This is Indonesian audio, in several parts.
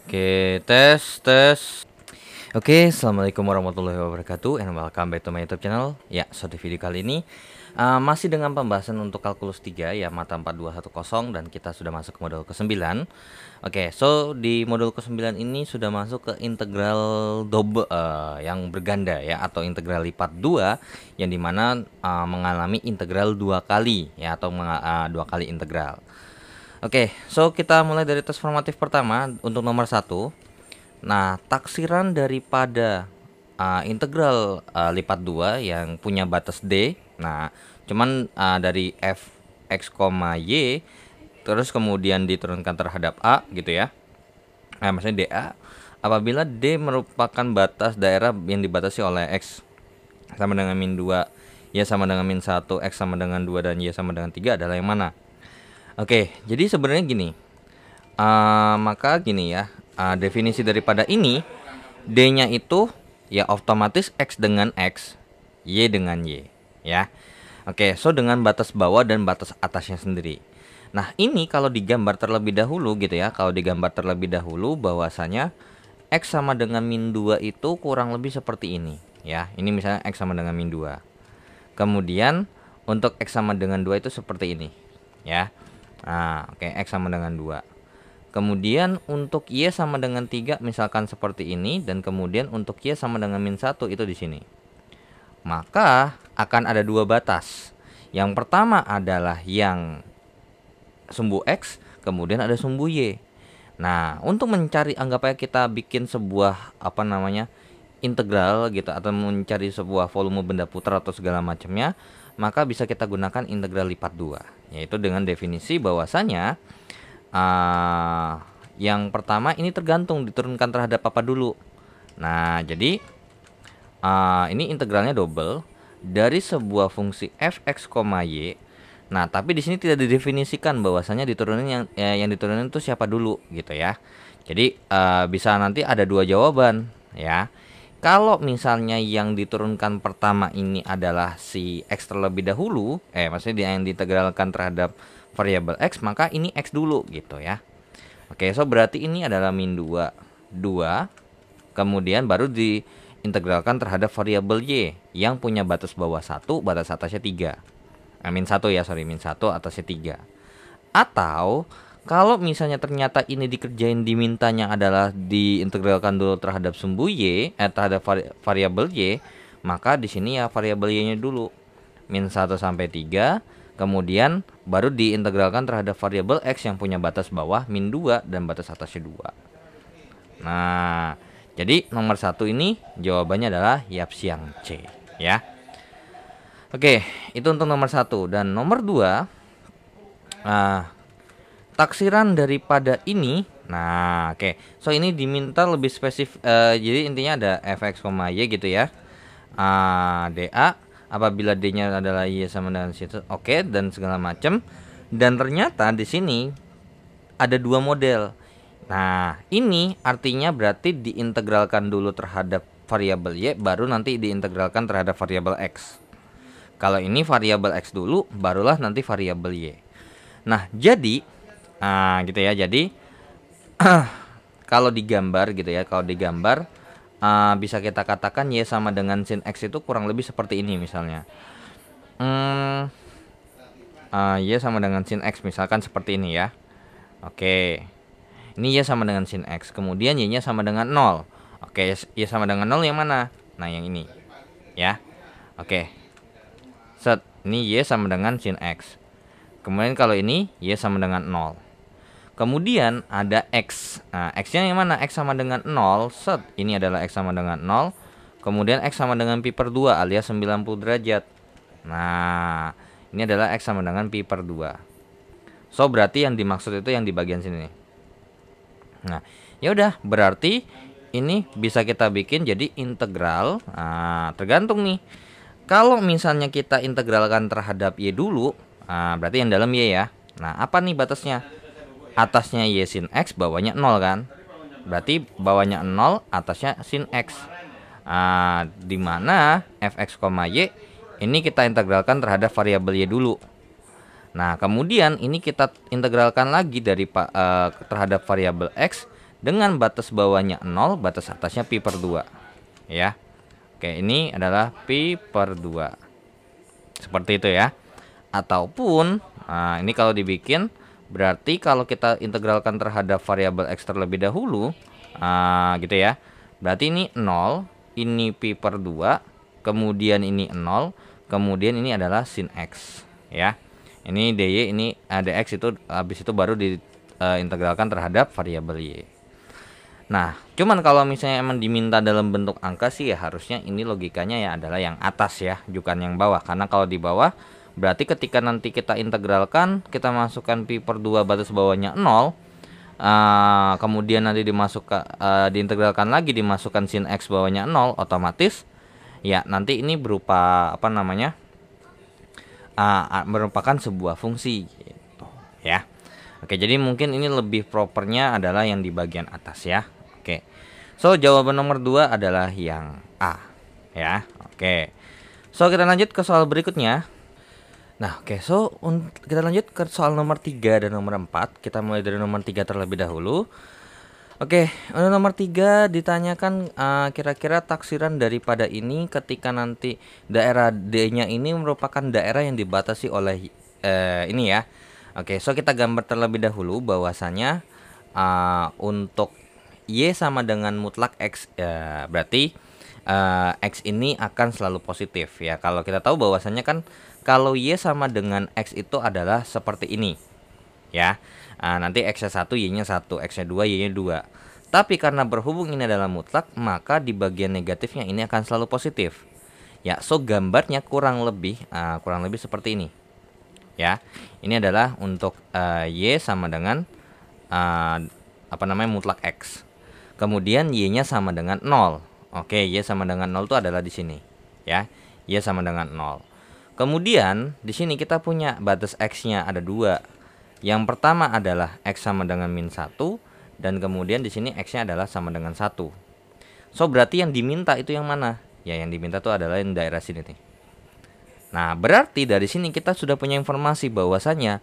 Oke, tes, tes. Oke, assalamualaikum warahmatullahi wabarakatuh, and welcome back to my YouTube channel. Ya, so di video kali ini masih dengan pembahasan untuk kalkulus 3 ya, mata 4210, dan kita sudah masuk ke modul ke-9. Oke, so di modul ke-9 ini sudah masuk ke integral double yang berganda ya, atau integral lipat 2, yang dimana mengalami integral 2 kali ya, atau 2 kali integral. Oke, so kita mulai dari tes formatif pertama untuk nomor 1. Nah, taksiran daripada integral lipat 2 yang punya batas D. Nah, cuman dari fx, y terus kemudian diturunkan terhadap A gitu ya. Nah, maksudnya dA apabila D merupakan batas daerah yang dibatasi oleh X sama dengan min 2, Y sama dengan min 1, X sama dengan 2, dan Y sama dengan 3 adalah yang mana? Oke, jadi sebenarnya gini, maka gini ya, definisi daripada ini, D-nya itu ya otomatis X dengan X, Y dengan Y, ya. Oke, so dengan batas bawah dan batas atasnya sendiri. Nah, ini kalau digambar terlebih dahulu gitu ya, kalau digambar terlebih dahulu bahwasanya X sama dengan min 2 itu kurang lebih seperti ini, ya. Ini misalnya X sama dengan min 2. Kemudian untuk X sama dengan 2 itu seperti ini, ya. Nah, oke, X sama dengan 2. Kemudian untuk Y sama dengan 3 misalkan seperti ini, dan kemudian untuk Y sama dengan min 1 itu di sini. Maka akan ada dua batas. Yang pertama adalah yang sumbu X, kemudian ada sumbu Y. Nah, untuk mencari, anggap aja kita bikin sebuah integral gitu, atau mencari sebuah volume benda putar atau segala macamnya, maka bisa kita gunakan integral lipat 2, yaitu dengan definisi bahwasanya yang pertama ini tergantung diturunkan terhadap apa dulu. Nah, jadi ini integralnya double dari sebuah fungsi fx, y. Nah, tapi di sini tidak didefinisikan bahwasanya diturunin yang diturunin itu siapa dulu gitu ya. Jadi bisa nanti ada dua jawaban ya. Kalau misalnya yang diturunkan pertama ini adalah si X terlebih dahulu, maksudnya yang diintegralkan terhadap variabel X, maka ini X dulu gitu ya. Oke, so berarti ini adalah min 2, kemudian baru diintegralkan terhadap variabel Y yang punya batas bawah 1, batas atasnya 3. Min 1 ya, min 1 atasnya 3. Atau kalau misalnya ternyata ini dikerjain, dimintanya adalah diintegralkan dulu terhadap sumbu Y, terhadap variabel Y, maka di sini ya variabel Y-nya dulu min 1 sampai 3, kemudian baru diintegralkan terhadap variabel X yang punya batas bawah min 2 dan batas atasnya 2. Nah, jadi nomor 1 ini jawabannya adalah Yapsiang C ya. Oke, itu untuk nomor 1. Dan nomor 2, taksiran daripada ini. Nah, oke. So ini diminta lebih spesifik. Jadi intinya ada fx, y gitu ya. DA apabila D-nya adalah Y sama dengan situ. Oke, dan segala macam. Dan ternyata di sini ada dua model. Nah, ini artinya berarti diintegralkan dulu terhadap variabel Y, baru nanti diintegralkan terhadap variabel X. Kalau ini variabel X dulu, barulah nanti variabel Y. Nah, jadi gitu ya. Jadi kalau digambar gitu ya, bisa kita katakan Y sama dengan sin X itu kurang lebih seperti ini misalnya. Y sama dengan sin X misalkan seperti ini ya. Oke, ini Y sama dengan sin X, kemudian Y nya sama dengan 0. Oke, Y sama dengan 0 yang mana? Nah, yang ini ya. Oke, set, ini Y sama dengan sin X. Kemudian kalau ini Y sama dengan 0. Kemudian ada X. Nah, X-nya yang mana? X sama dengan 0. Set. Ini adalah X sama dengan 0. Kemudian X sama dengan pi per 2 alias 90 derajat. Nah, ini adalah X sama dengan pi per 2. So, berarti yang dimaksud itu yang di bagian sini. Nah, ya udah, berarti ini bisa kita bikin jadi integral. Nah, tergantung nih. Kalau misalnya kita integralkan terhadap Y dulu, berarti yang dalam Y ya. Nah, apa nih batasnya? Atasnya Y sin X, bawahnya 0 kan. Berarti bawahnya 0, atasnya sin X. Dimana fx, y ini kita integralkan terhadap variabel Y dulu. Nah, kemudian ini kita integralkan lagi dari terhadap variabel X dengan batas bawahnya 0, batas atasnya pi per 2 ya. Oke, ini adalah pi per 2 seperti itu ya. Ataupun ini kalau dibikin berarti kalau kita integralkan terhadap variabel x terlebih dahulu gitu ya. Berarti ini 0, ini pi per 2, kemudian ini 0, kemudian ini adalah sin x ya. Ini dy, ini dx itu habis itu baru diintegralkan terhadap variabel y. Nah, cuman kalau misalnya emang diminta dalam bentuk angka sih ya harusnya ini logikanya ya adalah yang atas ya, bukan yang bawah. Karena kalau di bawah berarti ketika nanti kita integralkan, kita masukkan pi per 2 batas bawahnya 0, kemudian nanti diintegralkan lagi, dimasukkan sin x bawahnya 0, otomatis ya nanti ini berupa apa namanya, merupakan sebuah fungsi gitu ya. Oke, jadi mungkin ini lebih propernya adalah yang di bagian atas ya. Oke, so jawaban nomor 2 adalah yang A ya. Oke, so kita lanjut ke soal berikutnya. Nah, oke, so kita lanjut ke soal nomor 3 dan nomor 4. Kita mulai dari nomor 3 terlebih dahulu. Oke, nomor 3 ditanyakan kira-kira taksiran daripada ini ketika nanti daerah D-nya ini merupakan daerah yang dibatasi oleh ini ya. Oke, so kita gambar terlebih dahulu bahwasanya untuk Y sama dengan mutlak X, berarti X ini akan selalu positif ya. Kalau kita tahu bahwasanya kan kalau Y sama dengan X itu adalah seperti ini ya. Nanti X-nya 1, Y-nya 1, X-nya 2, Y-nya 2. Tapi karena berhubung ini adalah mutlak, maka di bagian negatifnya ini akan selalu positif ya. So gambarnya kurang lebih seperti ini ya. Ini adalah untuk Y sama dengan mutlak X. Kemudian Y-nya sama dengan 0. Oke, Y sama dengan 0 itu adalah di sini ya. Y sama dengan 0. Kemudian di sini kita punya batas X-nya ada 2. Yang pertama adalah X sama dengan min 1, dan kemudian di sini X-nya adalah sama dengan 1. So berarti yang diminta itu yang mana? Ya, yang diminta itu adalah yang daerah sini nih. Nah, berarti dari sini kita sudah punya informasi bahwasanya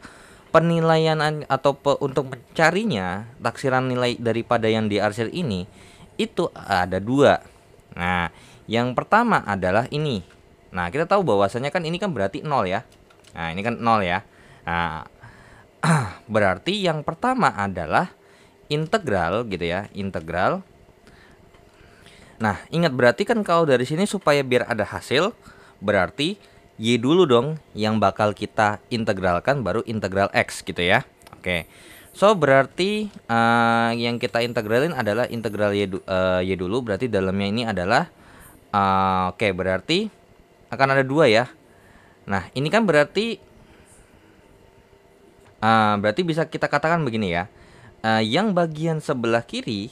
penilaian atau untuk mencarinya taksiran nilai daripada yang diarsir ini itu ada 2. Nah, yang pertama adalah ini. Nah, kita tahu bahwasanya kan ini kan berarti 0 ya. Nah, ini kan 0 ya. Nah, berarti yang pertama adalah integral gitu ya, integral. Nah, ingat berarti kan kalau dari sini supaya biar ada hasil, berarti Y dulu dong yang bakal kita integralkan, baru integral X gitu ya. Oke. So berarti yang kita integralin adalah integral Y dulu, berarti dalamnya ini adalah oke, berarti akan ada 2 ya. Nah, ini kan berarti bisa kita katakan begini ya. Yang bagian sebelah kiri,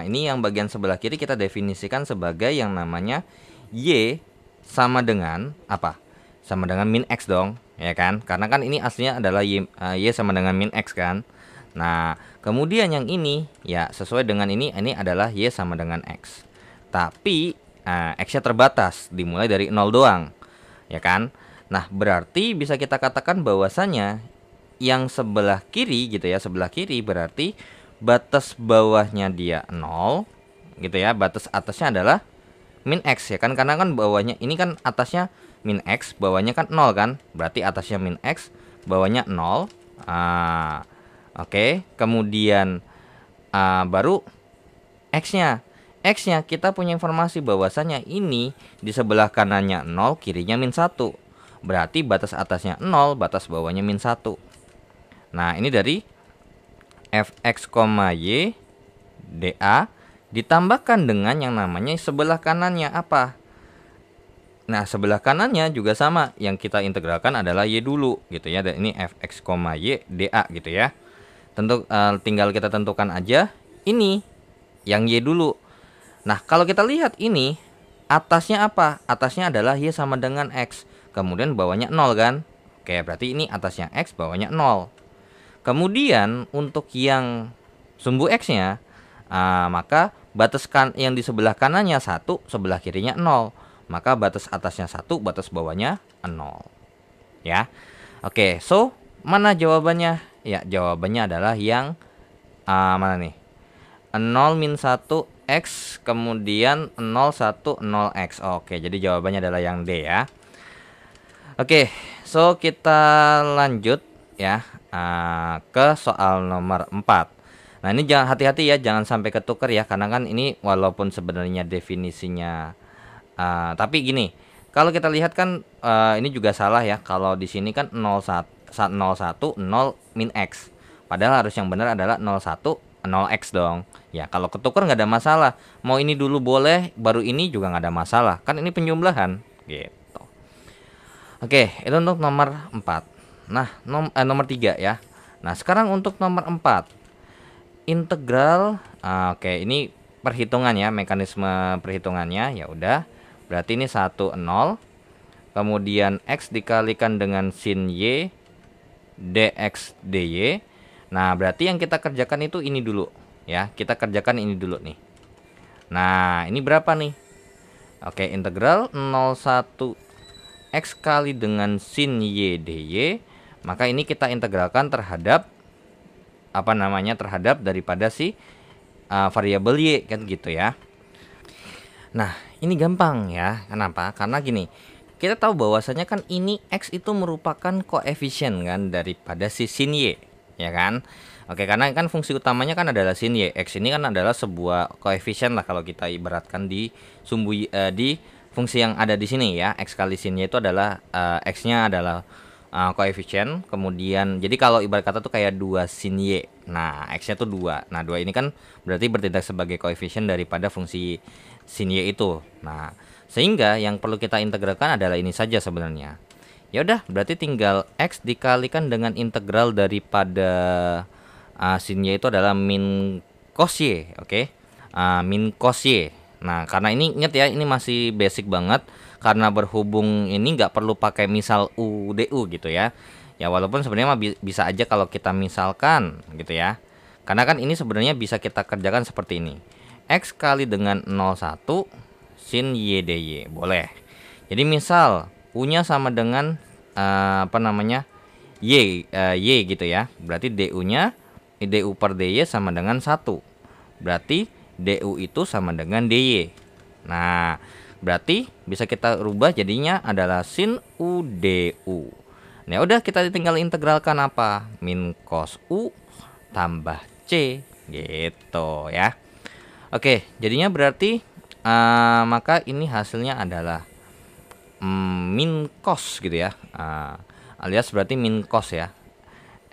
ini yang bagian sebelah kiri kita definisikan sebagai yang namanya Y sama dengan apa? Sama dengan min X dong, ya kan? Karena kan ini aslinya adalah Y sama dengan min X kan. Nah, kemudian yang ini ya sesuai dengan ini adalah Y sama dengan X. Tapi X-nya terbatas, dimulai dari 0 doang, ya kan? Nah, berarti bisa kita katakan bahwasanya yang sebelah kiri gitu ya, sebelah kiri berarti batas bawahnya dia 0 gitu ya, batas atasnya adalah min X ya kan, karena kan bawahnya ini kan atasnya min X, bawahnya kan 0 kan, berarti atasnya min X, bawahnya 0. Oke, kemudian baru X-nya kita punya informasi bahwasanya ini di sebelah kanannya 0, kirinya min 1. Berarti batas atasnya 0, batas bawahnya min 1. Nah, ini dari fx, y dA ditambahkan dengan yang namanya sebelah kanannya apa? Nah, sebelah kanannya juga sama, yang kita integralkan adalah Y dulu gitu ya. Dan ini fx, y dA gitu ya. Tentu tinggal kita tentukan aja ini yang Y dulu. Nah, kalau kita lihat ini atasnya apa? Atasnya adalah Y sama dengan X. Kemudian bawahnya 0 kan? Oke, berarti ini atasnya X, bawahnya 0. Kemudian untuk yang sumbu X-nya, maka batas yang di sebelah kanannya 1, sebelah kirinya 0. Maka batas atasnya 1, batas bawahnya 0. Ya. Oke, so mana jawabannya? Ya, jawabannya adalah yang mana nih? 0 min 1 X kemudian 0 1 0 X. Oke, jadi jawabannya adalah yang D ya. Oke, so kita lanjut ya ke soal nomor 4. Nah, ini jangan hati-hati ya, jangan sampai ketukar ya, karena kan ini walaupun sebenarnya definisinya tapi gini, kalau kita lihat kan ini juga salah ya. Kalau di sini kan 01 0 min X. Padahal harus yang benar adalah 01 0x dong. Ya, kalau ketukar nggak ada masalah. Mau ini dulu boleh, baru ini juga nggak ada masalah. Kan ini penjumlahan gitu. Oke, itu untuk nomor 4. Nah, nomor 3 ya. Nah, sekarang untuk nomor 4. Integral, oke, ini perhitungan ya, mekanisme perhitungannya. Ya udah, berarti ini 1 0. Kemudian X dikalikan dengan sin Y dx dy. Nah, berarti yang kita kerjakan itu ini dulu ya. Kita kerjakan ini dulu nih. Nah, ini berapa nih? Oke, integral 01 X kali dengan sin Y dy. Maka ini kita integralkan terhadap terhadap daripada si variabel Y kan gitu ya. Nah, ini gampang ya. Kenapa? Karena gini, kita tahu bahwasanya kan ini X itu merupakan koefisien kan daripada si sin Y, ya kan? Oke, karena kan fungsi utamanya kan adalah sin Y. X ini kan adalah sebuah koefisien lah kalau kita ibaratkan di di fungsi yang ada di sini ya. X kali sin Y itu adalah X-nya adalah koefisien. Kemudian jadi kalau ibarat kata tuh kayak 2 sin Y. Nah, X-nya tuh 2. Nah, 2 ini kan berarti bertindak sebagai koefisien daripada fungsi sin Y itu. Nah, sehingga yang perlu kita integralkan adalah ini saja sebenarnya. Ya udah, berarti tinggal X dikalikan dengan integral daripada sin Y itu adalah min cos Y. Oke. Min cos Y. Nah, karena ini ingat ya, ini masih basic banget. Karena berhubung ini nggak perlu pakai misal U DU gitu ya. Ya walaupun sebenarnya bisa aja kalau kita misalkan gitu ya. Karena kan ini sebenarnya bisa kita kerjakan seperti ini. X kali dengan 01 sin Y dy. Boleh. Jadi misal U-nya sama dengan Y gitu ya. Berarti DU-nya DU per dy sama dengan 1. Berarti DU itu sama dengan dy. Nah, berarti bisa kita rubah jadinya adalah sin U DU. Nah, udah kita tinggal integralkan apa? Min cos U tambah C gitu ya. Oke, jadinya berarti maka ini hasilnya adalah min cos gitu ya. Alias berarti min cos ya.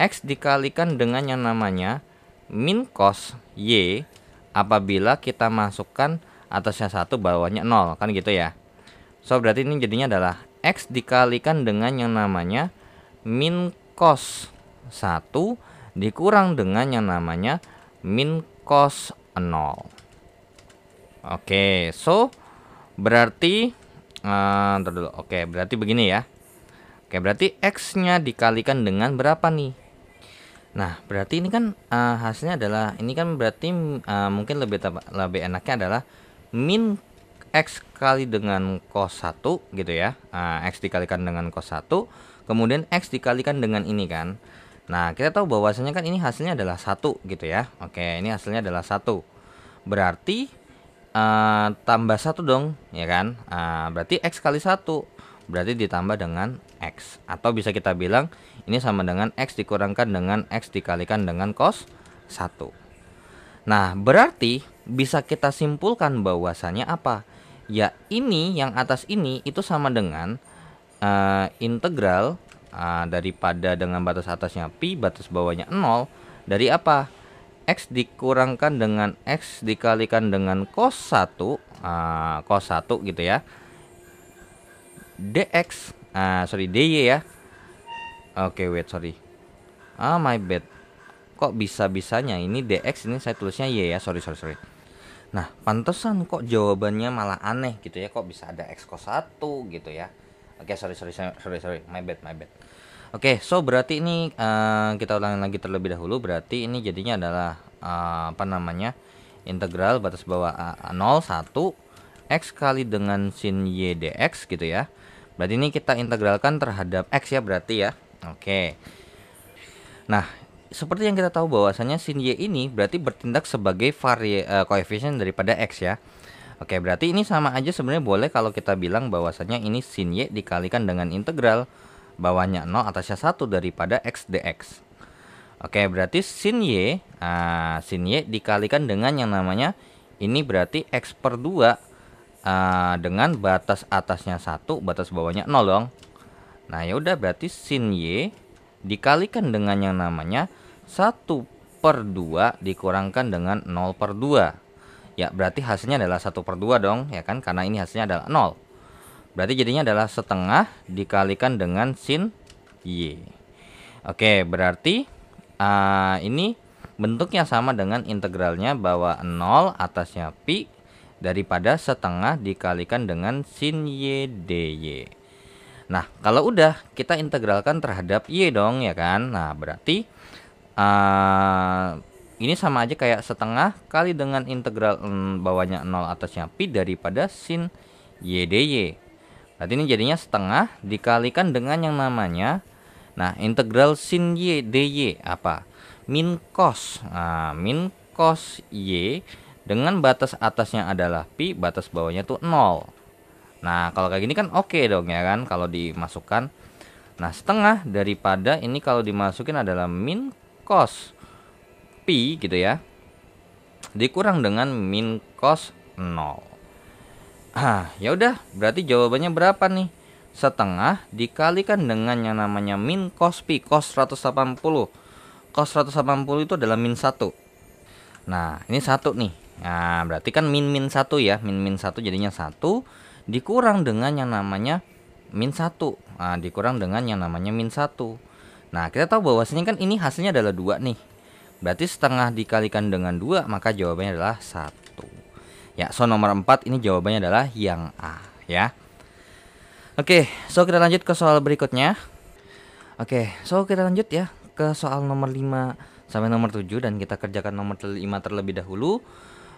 X dikalikan dengan yang namanya min cos Y apabila kita masukkan atasnya 1 bawahnya 0 kan gitu ya. So berarti ini jadinya adalah X dikalikan dengan yang namanya min cos 1 dikurang dengan yang namanya min cos 0. Oke, so berarti dulu. Oke, berarti begini ya. Oke, berarti X-nya dikalikan dengan berapa nih? Nah, berarti ini kan hasilnya adalah ini kan berarti mungkin lebih enaknya adalah min X kali dengan cos 1 gitu ya. X dikalikan dengan cos 1, kemudian X dikalikan dengan ini kan. Nah, kita tahu bahwasanya kan ini hasilnya adalah 1 gitu ya. Oke, ini hasilnya adalah 1. Berarti tambah 1 dong, ya kan? Berarti X kali 1. Berarti ditambah dengan X. Atau bisa kita bilang ini sama dengan X dikurangkan dengan X dikalikan dengan cos 1. Nah, berarti bisa kita simpulkan bahwasannya apa? Ya, ini yang atas ini itu sama dengan integral daripada dengan batas atasnya pi, batas bawahnya 0 dari apa? X dikurangkan dengan X dikalikan dengan cos 1 gitu ya. Dx dy ya. Oke, wait, sorry. My bad. Kok bisa-bisanya ini dx ini saya tulisnya y ya. Sorry. Nah, pantesan kok jawabannya malah aneh gitu ya. Kok bisa ada x cos 1 gitu ya. Oke, sorry. My bad. Oke, so berarti ini kita ulangi lagi terlebih dahulu. Berarti ini jadinya adalah integral batas bawah 0 1 X kali dengan sin Y dx gitu ya. Berarti ini kita integralkan terhadap X ya berarti ya. Oke. Nah, seperti yang kita tahu bahwasanya sin Y ini berarti bertindak sebagai koefisien daripada X ya. Oke, berarti ini sama aja sebenarnya boleh kalau kita bilang bahwasanya ini sin Y dikalikan dengan integral bawahnya 0 atasnya 1 daripada X dx. Oke, berarti sin Y dikalikan dengan yang namanya ini berarti X per 2 dengan batas atasnya 1, batas bawahnya 0 dong. Nah, ya udah berarti sin Y dikalikan dengan yang namanya 1 per 2 dikurangkan dengan 0 per 2. Ya, berarti hasilnya adalah 1 per 2 dong, ya kan? Karena ini hasilnya adalah 0. Berarti jadinya adalah setengah dikalikan dengan sin Y. Oke, berarti ini bentuknya sama dengan integralnya bahwa 0 atasnya pi daripada setengah dikalikan dengan sin Y dy. Nah, kalau udah kita integralkan terhadap Y dong, ya kan? Nah, berarti ini sama aja kayak setengah kali dengan integral bawahnya 0 atasnya pi daripada sin Y dy. Berarti ini jadinya setengah dikalikan dengan yang namanya, nah, integral sin Y dy apa? Min cos. Nah, min cos Y dengan batas atasnya adalah pi, batas bawahnya tuh 0. Nah, kalau kayak gini kan oke dong, ya kan, kalau dimasukkan. Nah, setengah daripada ini kalau dimasukin adalah min cos pi gitu ya, dikurang dengan min cos 0. Ya udah, berarti jawabannya berapa nih? Setengah dikalikan dengan yang namanya min cos pi, cos 180. Cos 180 itu adalah min 1. Nah, ini 1 nih. Nah, berarti kan min 1 ya. Min 1 jadinya 1 dikurang dengan yang namanya min 1. Nah, dikurang dengan yang namanya min 1. Nah, kita tahu bahwasanya kan ini hasilnya adalah 2 nih. Berarti setengah dikalikan dengan 2, maka jawabannya adalah 1. Ya, so nomor 4 ini jawabannya adalah yang A ya. Oke, so kita lanjut ke soal berikutnya. Oke, so kita lanjut ya ke soal nomor 5 sampai nomor 7 dan kita kerjakan nomor 5 terlebih dahulu.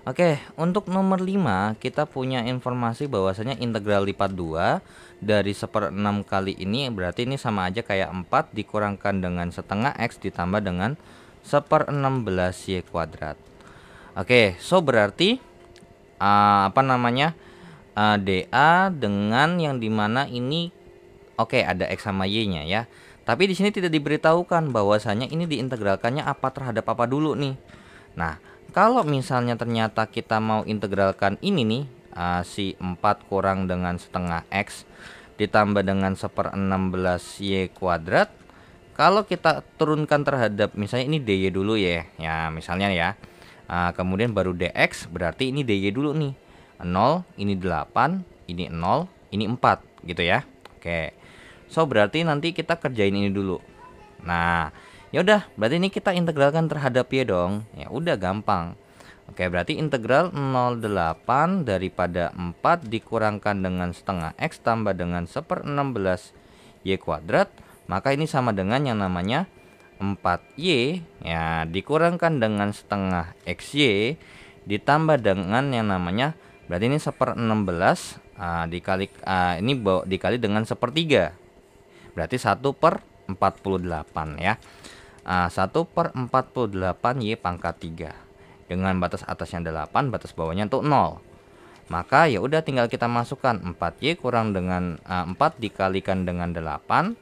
Oke, untuk nomor 5 kita punya informasi bahwasanya integral lipat 2 dari 1/6 kali ini berarti ini sama aja kayak 4 dikurangkan dengan setengah X ditambah dengan 1/16 Y kuadrat. Oke, so berarti DA dengan yang dimana ini oke, ada X sama Y nya ya. Tapi di sini tidak diberitahukan bahwasanya ini diintegralkannya apa terhadap apa dulu nih. Nah, kalau misalnya ternyata kita mau integralkan ini nih, si 4 kurang dengan setengah X ditambah dengan 1/16 Y kuadrat. Kalau kita turunkan terhadap misalnya ini dy dulu ya, ya misalnya ya, kemudian baru dx, berarti ini dy dulu nih, 0, ini 8, ini 0, ini 4 gitu ya. Oke, so berarti nanti kita kerjain ini dulu. Nah, ya udah, berarti ini kita integralkan terhadap y dong. Ya udah, gampang. Oke, berarti integral 0,8 daripada 4 dikurangkan dengan setengah X tambah dengan 1/16 Y kuadrat. Maka ini sama dengan yang namanya 4Y ya dikurangkan dengan setengah XY ditambah dengan yang namanya, berarti ini 1/16 dikali dengan 1/3. Berarti 1/48 ya. 1/48 Y pangkat 3 dengan batas atasnya 8, batas bawahnya untuk 0. Maka ya udah tinggal kita masukkan 4Y kurang dengan 4 dikalikan dengan 8,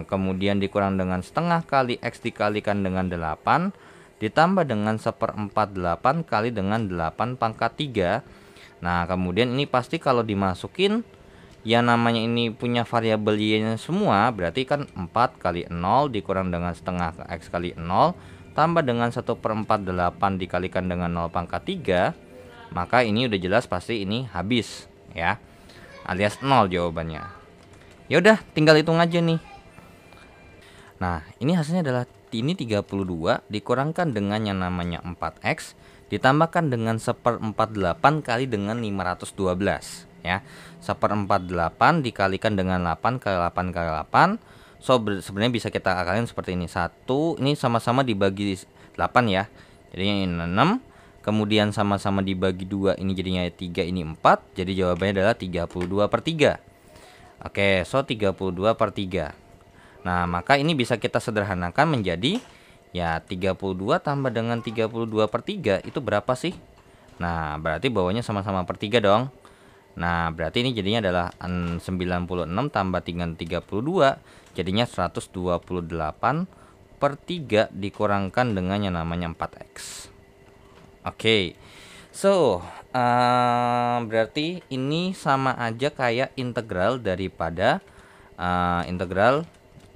kemudian dikurang dengan setengah kali X dikalikan dengan 8 ditambah dengan 1/48 kali dengan 8 pangkat 3. Nah, kemudian ini pasti kalau dimasukin yang namanya ini punya variabel Y-nya semua, berarti kan 4 kali 0 dikurang dengan setengah X kali 0 tambah dengan 1/48 dikalikan dengan 0 pangkat 3. Maka ini udah jelas pasti ini habis ya, alias 0 jawabannya. Ya udah, tinggal hitung aja nih. Nah, ini hasilnya adalah ini 32 dikurangkan dengan yang namanya 4x ditambahkan dengan 1/48 kali dengan 512 ya. 1/48 dikalikan dengan 8 kali 8 kali 8. So sebenarnya bisa kita akalin seperti ini. 1 ini sama-sama dibagi 8 ya. Jadinya ini 6. Kemudian sama-sama dibagi 2, ini jadinya 3, ini 4. Jadi jawabannya adalah 32/3. Oke, so 32/3. Nah, maka ini bisa kita sederhanakan menjadi Ya 32 tambah dengan 32/3 itu berapa sih? Nah berarti bawahnya sama-sama per 3 dong. Nah berarti ini jadinya adalah 96 tambah dengan 32 jadinya 128/3 dikurangkan dengan yang namanya 4x. Oke. So berarti ini sama aja kayak integral daripada integral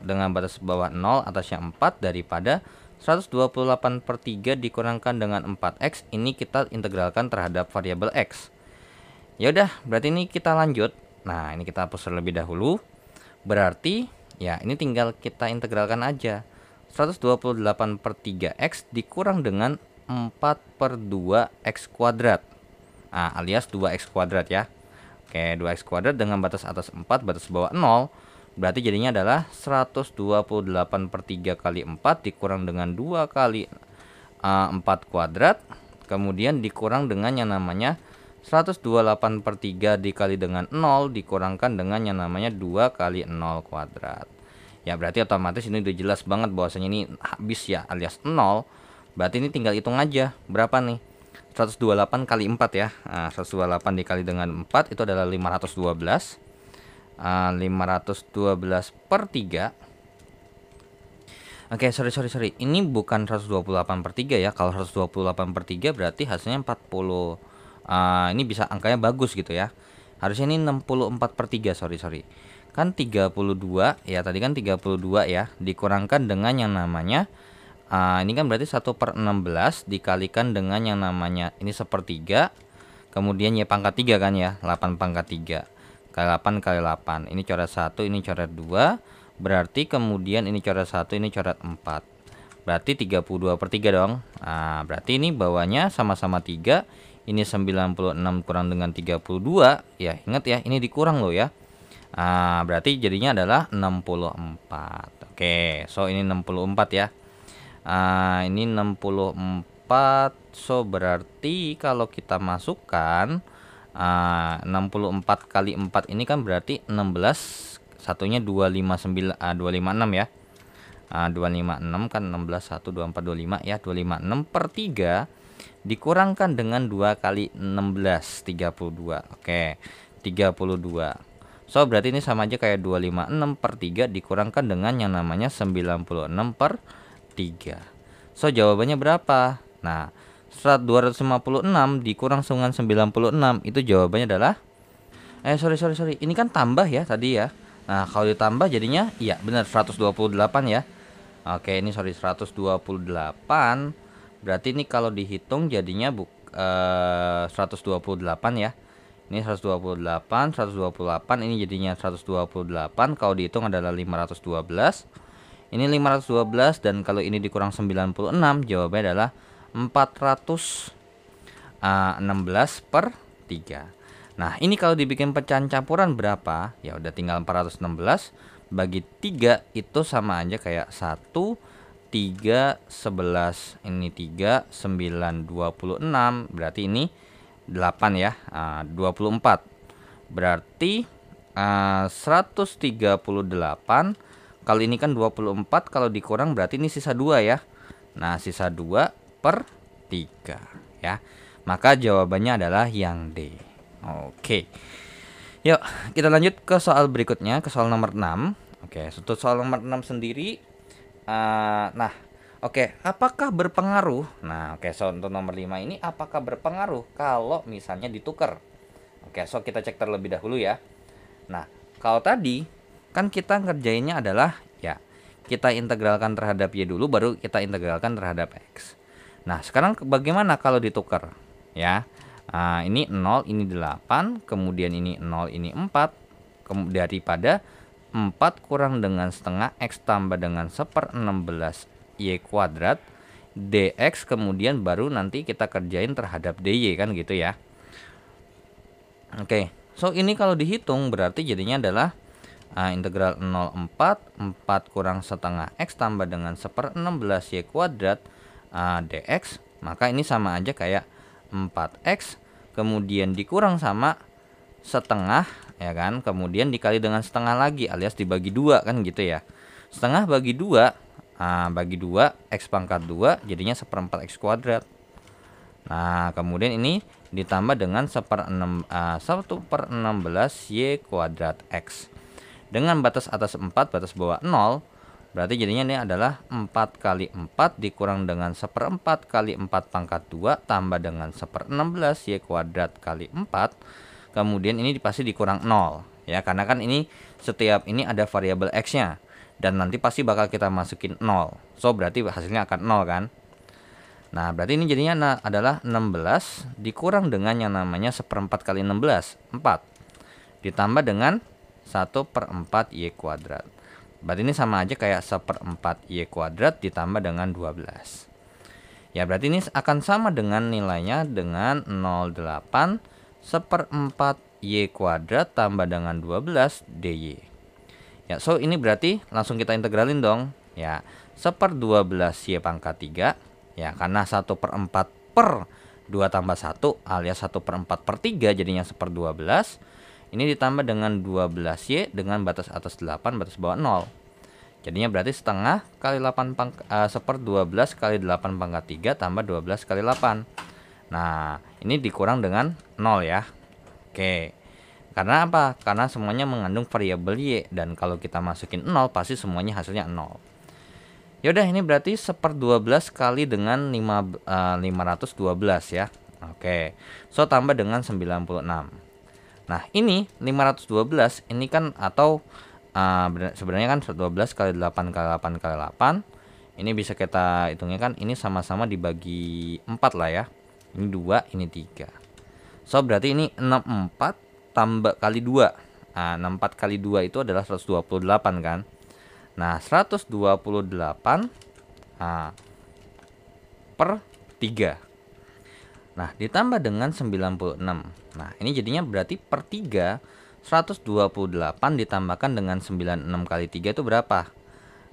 dengan batas bawah 0 atasnya 4 daripada 128/3 dikurangkan dengan 4x. Ini kita integralkan terhadap variabel x. Ya udah, berarti ini kita lanjut. Nah, ini kita hapus terlebih dahulu. Berarti ya ini tinggal kita integralkan aja. 128/3x dikurang dengan 4/2x kuadrat. Nah, alias 2x kuadrat ya. Oke, 2x kuadrat dengan batas atas 4, batas bawah 0. Berarti jadinya adalah 128/3 kali 4 dikurang dengan 2 kali 4 kuadrat. Kemudian dikurang dengan yang namanya 128/3 dikali dengan 0 dikurangkan dengan yang namanya 2 kali 0 kuadrat. Ya berarti otomatis ini udah jelas banget bahwasanya ini habis ya alias 0. Berarti ini tinggal hitung aja berapa nih. 128 kali 4 ya. Nah, 128 dikali dengan 4 itu adalah 512. 512/3. Oke, sorry. Ini bukan 128/3 ya. Kalau 128/3 berarti hasilnya 40. Ini bisa angkanya bagus gitu ya. Harusnya ini 64/3, sorry. Kan 32 ya, tadi kan 32 ya, dikurangkan dengan yang namanya ini kan berarti 1/16 dikalikan dengan yang namanya ini 1/3. Kemudian y pangkat 3 kan ya, 8 pangkat 3. Kali 8 kali 8. Ini coret 1, ini coret 2. Berarti kemudian ini coret 1, ini coret 4. Berarti 32/3 dong. Nah, berarti ini bawahnya sama-sama 3. Ini 96 kurang dengan 32. Ya, ingat ya, ini dikurang loh ya. Nah, berarti jadinya adalah 64. Oke, so ini 64 ya. Ini 64. So berarti kalau kita masukkan 64 kali 4 ini kan berarti 16, satunya 256 ya. 256 kan 16, 1, 24, 25 ya. 256/3 dikurangkan dengan 2 kali 16, 32. Oke, 32. So berarti ini sama aja kayak 256/3 dikurangkan dengan yang namanya 96/3. So jawabannya berapa? Nah, 256 dikurang dengan 96 itu jawabannya adalah sorry. Ini kan tambah ya tadi ya. Nah, kalau ditambah jadinya iya benar 128 ya. Oke, ini sorry 128. Berarti ini kalau dihitung jadinya 128 ya. Ini 128 ini jadinya 128. Kalau dihitung adalah 512. Ini 512 dan kalau ini dikurang 96 jawabannya adalah 416/3. Nah, ini kalau dibikin pecahan campuran berapa? Ya udah tinggal 416 bagi 3 itu sama aja kayak 1, 3, 11. Ini 3, 9, 26. Berarti ini 8 ya. 24. Berarti 138. Kalau ini kan 24, kalau dikurang berarti ini sisa 2 ya. Nah, sisa 2/3 ya. Maka jawabannya adalah yang D. Oke. Yuk, kita lanjut ke soal berikutnya, ke soal nomor 6. Oke, untuk soal nomor 6 sendiri apakah berpengaruh? Nah, soal untuk nomor 5 ini apakah berpengaruh kalau misalnya ditukar? Oke, so kita cek terlebih dahulu ya. Nah, kalau tadi kan kita ngerjainnya adalah ya kita integralkan terhadap Y dulu baru kita integralkan terhadap X. Nah, sekarang bagaimana kalau ditukar? Ya. Ini 0, ini 8, kemudian ini 0, ini 4. Daripada 4 kurang dengan setengah X tambah dengan 1/16 Y kuadrat dx, kemudian baru nanti kita kerjain terhadap dy kan gitu ya. Oke, so ini kalau dihitung berarti jadinya adalah integral 0,4 kurang setengah X tambah dengan 1/16 Y kuadrat dx. Maka ini sama aja kayak 4x kemudian dikurang sama setengah ya kan, kemudian dikali dengan setengah lagi alias dibagi 2 kan gitu ya. Setengah bagi 2 bagi 2 X pangkat 2 jadinya 1/4 X kuadrat. Nah kemudian ini ditambah dengan 1/16 Y kuadrat X. Dengan batas atas 4, batas bawah 0, berarti jadinya ini adalah 4 kali 4 dikurang dengan 1/4 kali 4 pangkat 2 tambah dengan 1/16 Y kuadrat kali 4. Kemudian ini pasti dikurang 0 ya, karena kan ini setiap ini ada variabel X nya dan nanti pasti bakal kita masukin 0. So berarti hasilnya akan 0 kan. Nah berarti ini jadinya adalah 16 dikurang dengan yang namanya 1/4 kali 16, 4, ditambah dengan 1/4 Y kuadrat. Berarti ini sama aja kayak 1/4 Y kuadrat ditambah dengan 12. Ya berarti ini akan sama dengan nilainya dengan 0,8 1/4 Y kuadrat tambah dengan 12 DY. Ya so ini berarti langsung kita integralin dong. Ya 1/12 Y pangkat 3. Ya karena 1/4 per 2 tambah 1 alias 1/4/3 jadinya 1/12. Ini ditambah dengan 12Y dengan batas atas 8, batas bawah 0. Jadinya berarti setengah kali 1/12 kali 8 pangkat 3 tambah 12 kali 8. Nah ini dikurang dengan 0 ya. Oke. Karena apa? Karena semuanya mengandung variabel Y. Dan kalau kita masukin 0 pasti semuanya hasilnya 0. Yaudah ini berarti 1/12 kali dengan 512 ya. Oke. So tambah dengan 96. Nah ini 512 ini kan atau sebenarnya kan 12 kali 8 kali 8 kali 8. Ini bisa kita hitungnya kan ini sama-sama dibagi 4 lah ya. Ini 2, ini 3. So berarti ini 64 tambah kali 2. 64 kali 2 itu adalah 128 kan. Nah 128 per 3. Nah ditambah dengan 96. Nah ini jadinya berarti per 3 128 ditambahkan dengan 96 kali 3 itu berapa?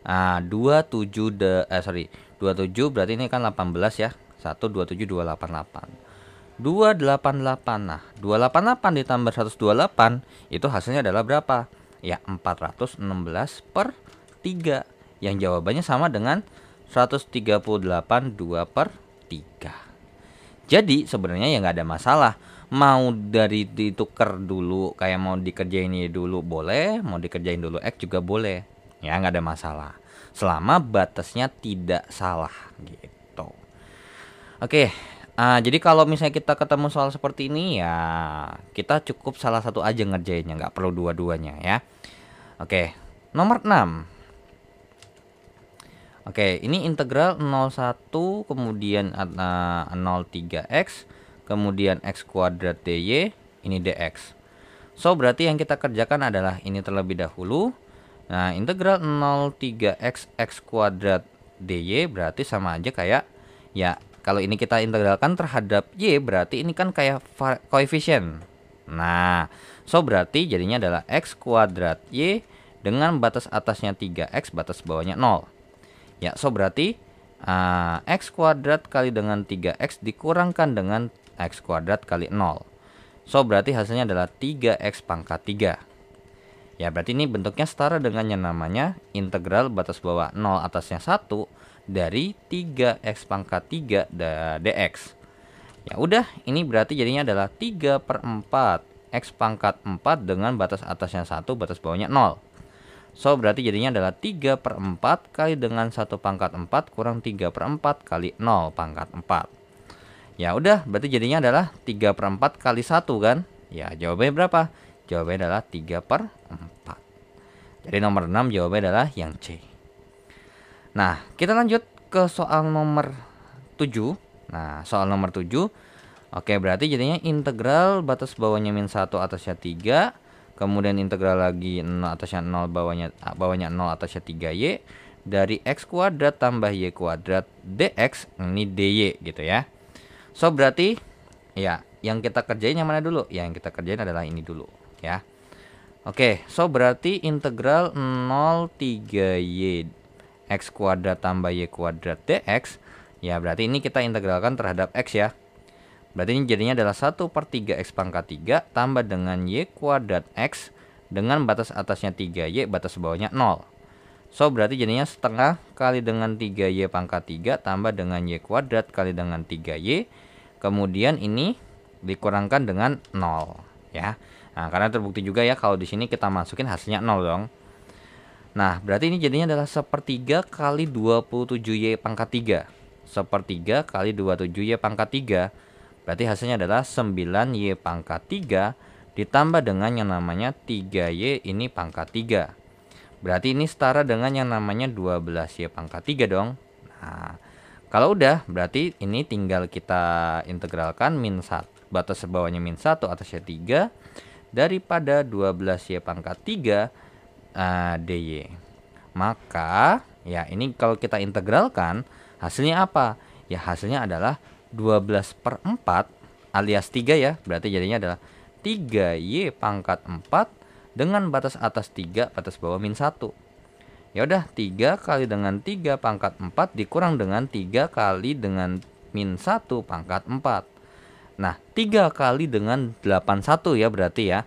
27 berarti ini kan 18 ya. 127 288. 288. Nah 288 ditambah 128 itu hasilnya adalah berapa? Ya 416 per 3. Yang jawabannya sama dengan 138 2 per 3. Jadi sebenarnya ya nggak ada masalah. Mau dari ditukar dulu kayak mau dikerjain ini dulu boleh, mau dikerjain dulu X juga boleh. Ya nggak ada masalah. Selama batasnya tidak salah gitu. Oke. Jadi kalau misalnya kita ketemu soal seperti ini ya kita cukup salah satu aja ngerjainnya, nggak perlu dua-duanya ya. Oke. Nomor 6. Oke, ini integral 01 kemudian 03x kemudian x kuadrat dy, ini dx. So berarti yang kita kerjakan adalah ini terlebih dahulu. Nah integral 03x x kuadrat dy berarti sama aja kayak ya kalau ini kita integralkan terhadap y berarti ini kan kayak koefisien. Nah so berarti jadinya adalah x kuadrat y dengan batas atasnya 3x, batas bawahnya 0. Ya so berarti x kuadrat kali dengan 3x dikurangkan dengan x kuadrat kali 0. So berarti hasilnya adalah 3x pangkat 3. Ya berarti ini bentuknya setara dengan yang namanya integral batas bawah 0 atasnya 1 dari 3x pangkat 3 dx. Ya udah ini berarti jadinya adalah 3/4 x pangkat 4 dengan batas atasnya 1 batas bawahnya 0. So berarti jadinya adalah 3/4 kali dengan 1 pangkat 4 kurang 3/4 kali 0 pangkat 4. Ya udah berarti jadinya adalah 3/4 kali 1 kan. Ya jawabannya berapa? Jawabannya adalah 3/4. Jadi nomor 6 jawabannya adalah yang C. Nah kita lanjut ke soal nomor 7. Nah soal nomor 7. Oke berarti jadinya integral batas bawahnya min 1 atasnya 3. Kemudian integral lagi 0 atasnya 0 bawahnya 0 atasnya 3y dari x kuadrat tambah y kuadrat dx ini dy gitu ya. So berarti ya yang kita kerjain yang mana dulu? Yang kita kerjain adalah ini dulu ya. Oke, so berarti integral 0,3y x kuadrat tambah y kuadrat dx ya berarti ini kita integralkan terhadap x ya. Berarti ini jadinya adalah 1/3x pangkat 3 tambah dengan y kuadrat x dengan batas atasnya 3y, batas bawahnya 0. So berarti jadinya setengah kali dengan 3y pangkat 3 tambah dengan y kuadrat kali dengan 3y. Kemudian ini dikurangkan dengan 0 ya. Nah, karena terbukti juga ya kalau di sini kita masukin hasilnya 0 dong. Nah, berarti ini jadinya adalah sepertiga kali 27y pangkat 3. Sepertiga kali 27y pangkat 3. Berarti hasilnya adalah 9y pangkat 3 ditambah dengan yang namanya 3y ini pangkat 3. Berarti ini setara dengan yang namanya 12y pangkat 3 dong. Nah, kalau udah berarti ini tinggal kita integralkan min 1, batas bawahnya min 1 atasnya 3 daripada 12y pangkat 3 dy. Maka ya ini kalau kita integralkan hasilnya apa? Ya hasilnya adalah 12/4 alias 3 ya. Berarti jadinya adalah 3y pangkat 4 dengan batas atas 3, batas bawah min 1. Ya udah 3 kali dengan 3 pangkat 4 dikurang dengan 3 kali dengan min 1 pangkat 4. Nah 3 kali dengan 81 ya berarti ya.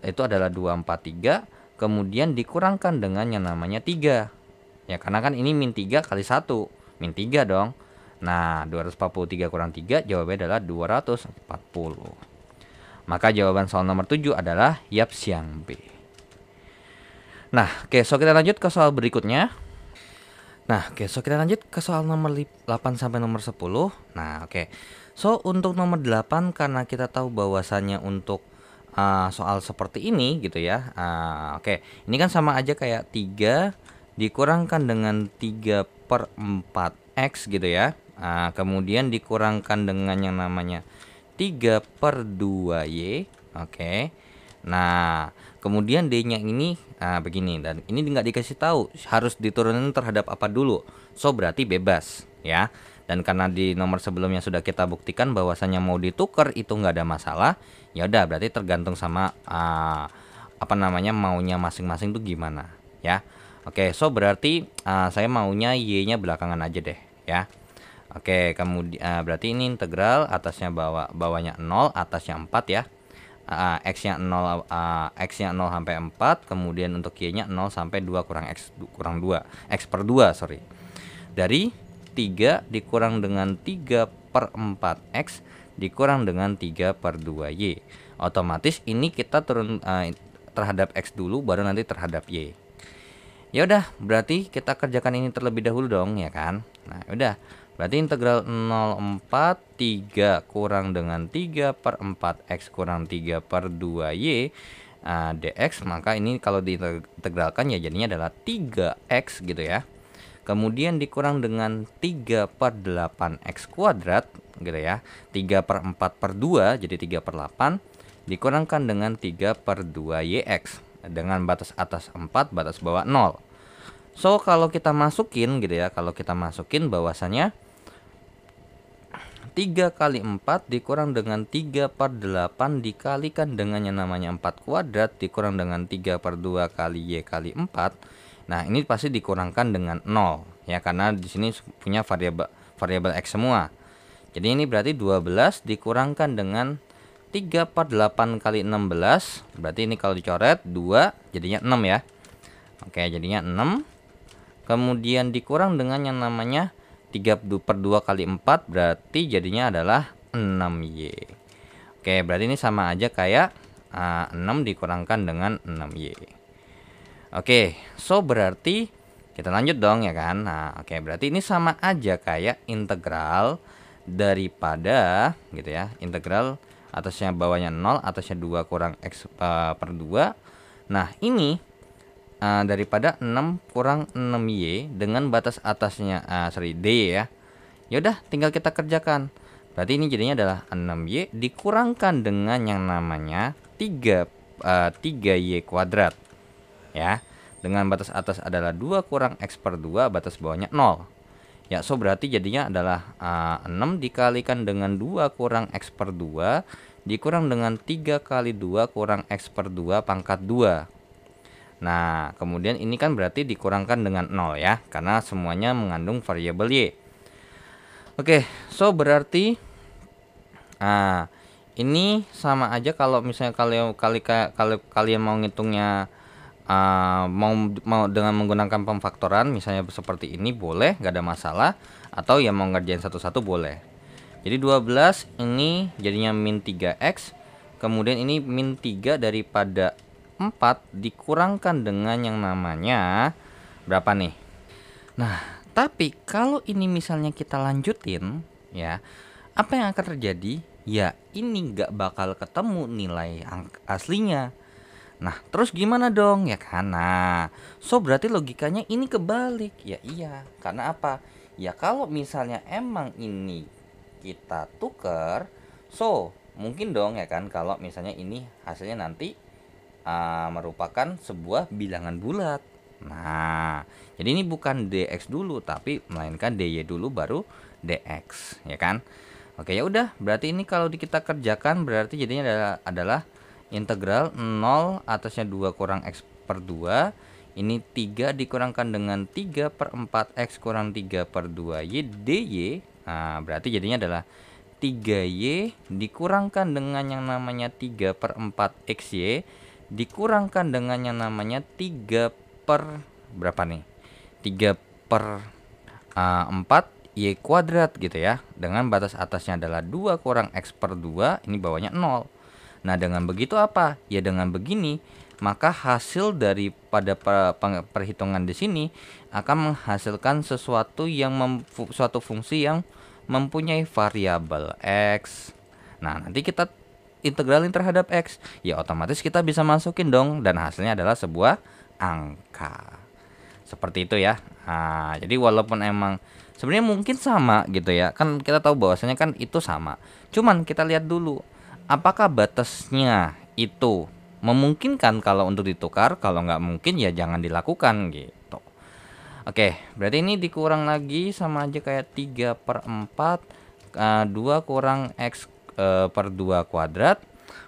Itu adalah 243. Kemudian dikurangkan dengan yang namanya 3. Ya karena kan ini min 3 kali 1. Min 3 dong. Nah 243 kurang 3 jawabannya adalah 240. Maka jawaban soal nomor 7 adalah Yapsiang B. Nah, oke, so kita lanjut ke soal berikutnya. Nah, oke, so kita lanjut ke soal nomor 8 sampai nomor 10. Nah, oke. So, untuk nomor 8 karena kita tahu bahwasannya untuk soal seperti ini gitu ya. Oke, ini kan sama aja kayak 3 dikurangkan dengan 3/4x gitu ya. Kemudian dikurangkan dengan yang namanya 3/2y. Oke. Nah, kemudian D-nya ini begini, dan ini nggak dikasih tahu harus diturunin terhadap apa dulu. So berarti bebas ya. Dan karena di nomor sebelumnya sudah kita buktikan bahwasannya mau ditukar itu nggak ada masalah. Ya udah berarti tergantung sama maunya masing-masing tuh gimana ya. Oke, so berarti saya maunya y-nya belakangan aja deh ya. Oke, kemudian berarti ini integral atasnya bawahnya 0, atasnya 4 ya. X-nya 0 sampai 4, kemudian untuk y-nya 0 sampai 2 kurang x kurang 2, x per 2 sorry. Dari 3 dikurang dengan 3/4x dikurang dengan 3/2y. Otomatis ini kita turun terhadap x dulu baru nanti terhadap y. Ya udah, berarti kita kerjakan ini terlebih dahulu dong ya kan. Nah, udah. Berarti integral 0,4 3 kurang dengan 3/4x kurang 3/2y dx. Maka ini kalau diintegralkan ya jadinya adalah 3x gitu ya. Kemudian dikurang dengan 3/8x kuadrat gitu ya. 3/4/2 jadi 3/8 dikurangkan dengan 3/2yx dengan batas atas 4, batas bawah 0. So kalau kita masukin gitu ya, kalau kita masukin bahwasannya 3 kali 4 dikurang dengan 3/8 dikalikan dengan yang namanya 4 kuadrat dikurang dengan 3/2 kali y kali 4. Nah, ini pasti dikurangkan dengan 0 ya, karena di sini punya variabel x semua. Jadi ini berarti 12 dikurangkan dengan 3/8 kali 16. Berarti ini kalau dicoret 2 jadinya 6 ya. Oke, jadinya 6. Kemudian dikurang dengan yang namanya 3/2 kali 4 berarti jadinya adalah 6y. Oke, berarti ini sama aja kayak 6 dikurangkan dengan 6y. Oke, so berarti kita lanjut dong ya kan. Nah, oke, berarti ini sama aja kayak integral daripada gitu ya. Integral atasnya bawahnya 0, atasnya 2 kurang x per 2. Nah, ini daripada 6 kurang 6y dengan batas atasnya d ya. Ya udah tinggal kita kerjakan. Berarti ini jadinya adalah 6y dikurangkan dengan yang namanya 3y kuadrat ya. Dengan batas atas adalah 2 kurang x per 2, batas bawahnya 0. Ya, so berarti jadinya adalah 6 dikalikan dengan 2 kurang x per 2 dikurang dengan 3 kali 2 kurang x per 2 pangkat 2. Nah, kemudian ini kan berarti dikurangkan dengan 0 ya, karena semuanya mengandung variabel y. Oke, so berarti ini sama aja kalau misalnya kalian mau ngitungnya mau dengan menggunakan pemfaktoran misalnya seperti ini boleh, nggak ada masalah, atau ya mau ngerjain satu-satu boleh. Jadi 12 ini jadinya min 3x, kemudian ini min 3 daripada 4 dikurangkan dengan yang namanya berapa nih? Nah, tapi kalau ini misalnya kita lanjutin ya, apa yang akan terjadi? Ya ini nggak bakal ketemu nilai aslinya. Nah, terus gimana dong? Ya karena so berarti logikanya ini kebalik. Ya iya, karena apa? Ya kalau misalnya emang ini kita tuker, so mungkin dong ya kan kalau misalnya ini hasilnya nanti merupakan sebuah bilangan bulat. Nah, jadi ini bukan dx dulu tapi melainkan dy dulu baru dx, ya kan? Oke, ya udah, berarti ini kalau kita kerjakan berarti jadinya adalah integral 0 atasnya 2 kurang x per 2. Ini 3 dikurangkan dengan 3 per 4 x kurang 3 per 2 y dy. Nah, berarti jadinya adalah 3y dikurangkan dengan yang namanya 3 per 4 xy dikurangkan dengan yang namanya 3 per berapa nih? 3 per 4 y kuadrat gitu ya. Dengan batas atasnya adalah 2 kurang x per 2, ini bawahnya 0. Nah, dengan begitu apa? Ya dengan begini, maka hasil daripada perhitungan di sini akan menghasilkan sesuatu yang suatu fungsi yang mempunyai variabel x. Nah, nanti kita integralin terhadap x. Ya otomatis kita bisa masukin dong dan hasilnya adalah sebuah angka. Seperti itu ya. Nah, jadi walaupun emang sebenarnya mungkin sama gitu ya. Kan kita tahu bahwasanya kan itu sama. Cuman kita lihat dulu apakah batasnya itu memungkinkan kalau untuk ditukar. Kalau nggak mungkin ya jangan dilakukan gitu. Oke, berarti ini dikurang lagi sama aja kayak 3 per 4 2 kurang x per 2 kuadrat.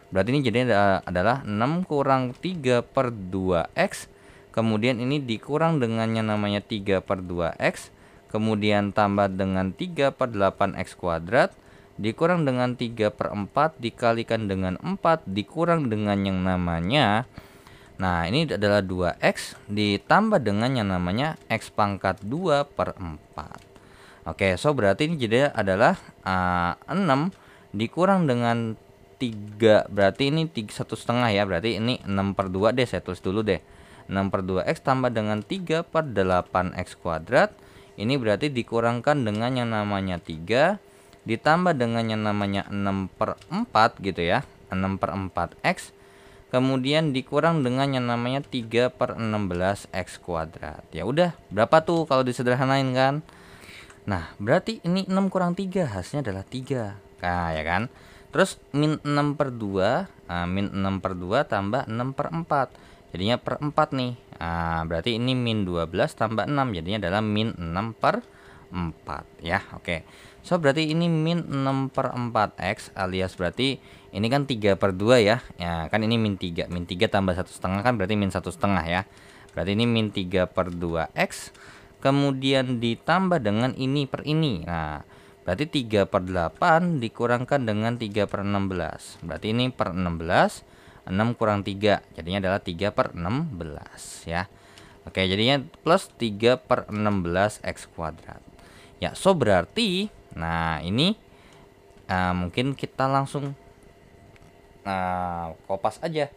Berarti ini jadinya adalah 6 kurang 3 per 2x. Kemudian ini dikurang dengan yang namanya 3 per 2x. Kemudian tambah dengan 3 per 8x kuadrat. Dikurang dengan 3 per 4 dikalikan dengan 4 dikurang dengan yang namanya, nah ini adalah 2x ditambah dengan yang namanya x pangkat 2 per 4. Oke, so berarti ini jadi adalah 6 dikurang dengan 3, berarti ini 1,5 ya, berarti ini 6 per 2 deh, saya tulis dulu deh. 6 per 2x tambah dengan 3 per 8x kuadrat, ini berarti dikurangkan dengan yang namanya 3 ditambah dengan yang namanya 6 per 4 gitu ya, 6 per 4x, kemudian dikurang dengan yang namanya 3 per 16x kuadrat. Ya udah, berapa tuh kalau disederhanain kan? Nah, berarti ini 6 kurang 3 hasilnya adalah 3. Nah, ya kan? Terus min 6 per 2, min 6 per 2 tambah 6 per 4. Jadinya per 4 nih. Nah, berarti ini min 12 tambah 6, jadinya adalah min 6 per 4 ya. Oke. So berarti ini min 6 per 4x alias berarti ini kan 3 per 2 ya. Ya kan ini min 3. Min 3 tambah 1,5 kan berarti min 1,5 ya. Berarti ini min 3 per 2x. Kemudian ditambah dengan ini per ini. Nah berarti 3 per 8 dikurangkan dengan 3 per 16. Berarti ini per 16. 6 kurang 3. Jadinya adalah 3 per 16 ya. Oke, jadinya plus 3 per 16x kuadrat. Ya, so berarti nah ini mungkin kita langsung kopas aja.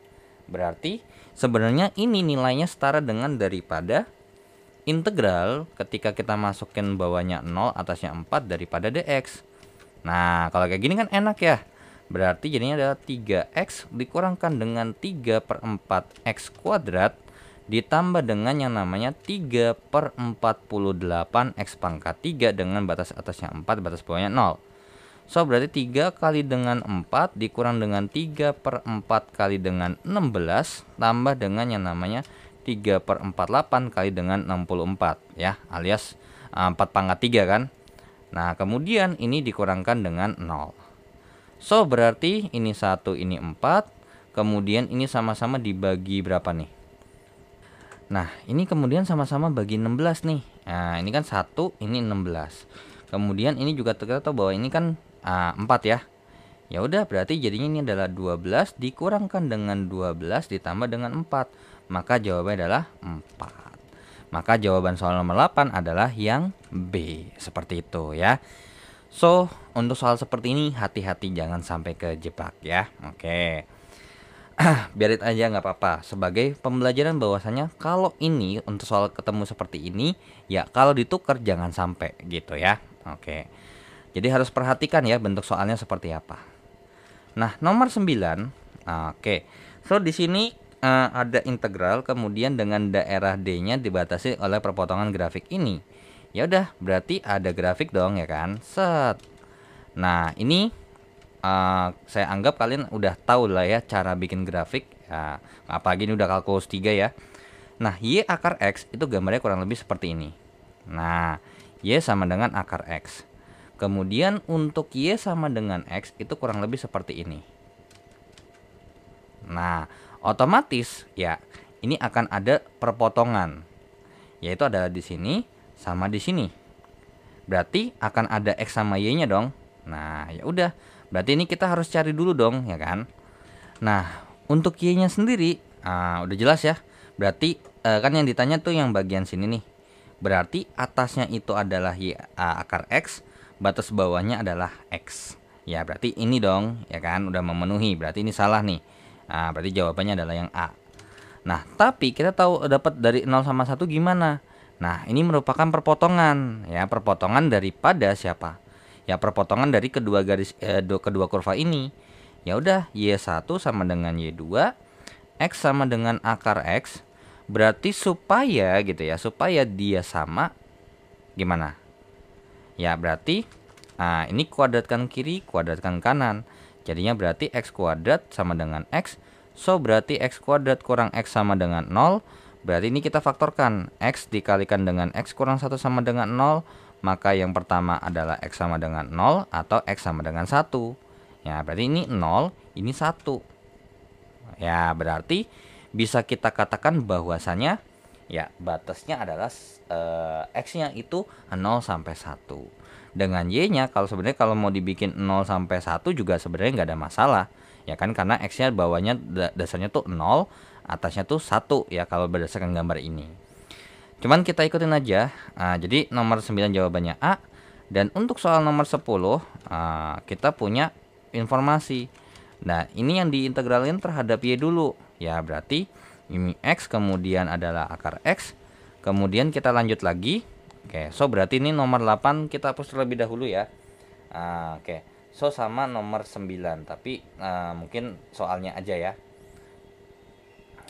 Berarti sebenarnya ini nilainya setara dengan daripada integral ketika kita masukin bawahnya 0 atasnya 4 daripada dx. Nah kalau kayak gini kan enak ya. Berarti jadinya adalah 3x dikurangkan dengan 3 per 4x kuadrat ditambah dengan yang namanya 3 per 48 x pangkat 3 dengan batas atasnya 4, batas bawahnya 0. So berarti 3 kali dengan 4 dikurang dengan 3 per 4 kali dengan 16 tambah dengan yang namanya 3 per 48 kali dengan 64 ya, alias 4 pangkat 3 kan. Nah kemudian ini dikurangkan dengan 0. So berarti ini 1, ini 4. Kemudian ini sama-sama dibagi berapa nih? Nah ini kemudian sama-sama bagi 16 nih. Nah ini kan 1, ini 16. Kemudian ini juga kita tahu bahwa ini kan 4 ya. Ya udah berarti jadinya ini adalah 12 dikurangkan dengan 12 ditambah dengan 4. maka jawabannya adalah 4. Maka jawaban soal nomor 8 adalah yang B. Seperti itu ya. So, untuk soal seperti ini hati-hati jangan sampai kejebak ya. Oke. Biarin aja nggak apa-apa. Sebagai pembelajaran bahwasanya kalau ini untuk soal ketemu seperti ini, ya kalau ditukar jangan sampai gitu ya. Oke. Jadi harus perhatikan ya bentuk soalnya seperti apa. Nah, nomor 9. Oke. So, di sini ada integral kemudian dengan daerah D-nya dibatasi oleh perpotongan grafik ini. Ya udah, berarti ada grafik dong ya kan? Set. Nah, ini saya anggap kalian udah tahu lah ya cara bikin grafik. Ya, apalagi ini udah kalkulus 3 ya. Nah, Y akar X itu gambarnya kurang lebih seperti ini. Nah, Y sama dengan akar X. Kemudian untuk Y sama dengan X itu kurang lebih seperti ini. Nah, otomatis ya ini akan ada perpotongan, yaitu adalah di sini sama di sini. Berarti akan ada X sama Y-nya dong. Nah, ya udah. Berarti ini kita harus cari dulu dong, ya kan? Nah, untuk Y-nya sendiri, udah jelas ya. Berarti kan yang ditanya tuh yang bagian sini nih. Berarti atasnya itu adalah Y akar X, batas bawahnya adalah X. Ya, berarti ini dong, ya kan? Udah memenuhi. Berarti ini salah nih. Nah, berarti jawabannya adalah yang A. Nah, tapi kita tahu dapat dari 0 sama 1 gimana? Nah, ini merupakan perpotongan, ya, perpotongan daripada siapa? Ya, perpotongan dari kedua kedua kurva ini. Ya udah, Y1 sama dengan Y2, X sama dengan akar X. Berarti supaya gitu ya, supaya dia sama gimana? Ya, berarti ini kuadratkan kiri, kuadratkan kanan. Jadinya berarti X kuadrat sama dengan X. So, berarti X kuadrat kurang X sama dengan 0. Berarti ini kita faktorkan. X dikalikan dengan X kurang 1 sama dengan 0. Maka yang pertama adalah X sama dengan 0 atau X sama dengan 1. Ya, berarti ini 0, ini 1. Ya, berarti bisa kita katakan bahwasanya ya batasnya adalah X-nya itu 0 sampai 1. Dengan Y-nya kalau mau dibikin 0 sampai 1 juga sebenarnya nggak ada masalah. Ya kan, karena X-nya bawahnya dasarnya tuh 0, atasnya tuh 1 ya kalau berdasarkan gambar ini. Cuman kita ikutin aja. Jadi nomor 9 jawabannya A. Dan untuk soal nomor 10 kita punya informasi. Nah, ini yang diintegralin terhadap Y dulu. Ya, berarti ini X kemudian adalah akar X. Kemudian kita lanjut lagi. Oke, so berarti ini nomor 8 kita hapus terlebih dahulu ya. Oke, so sama nomor 9, tapi mungkin soalnya aja ya.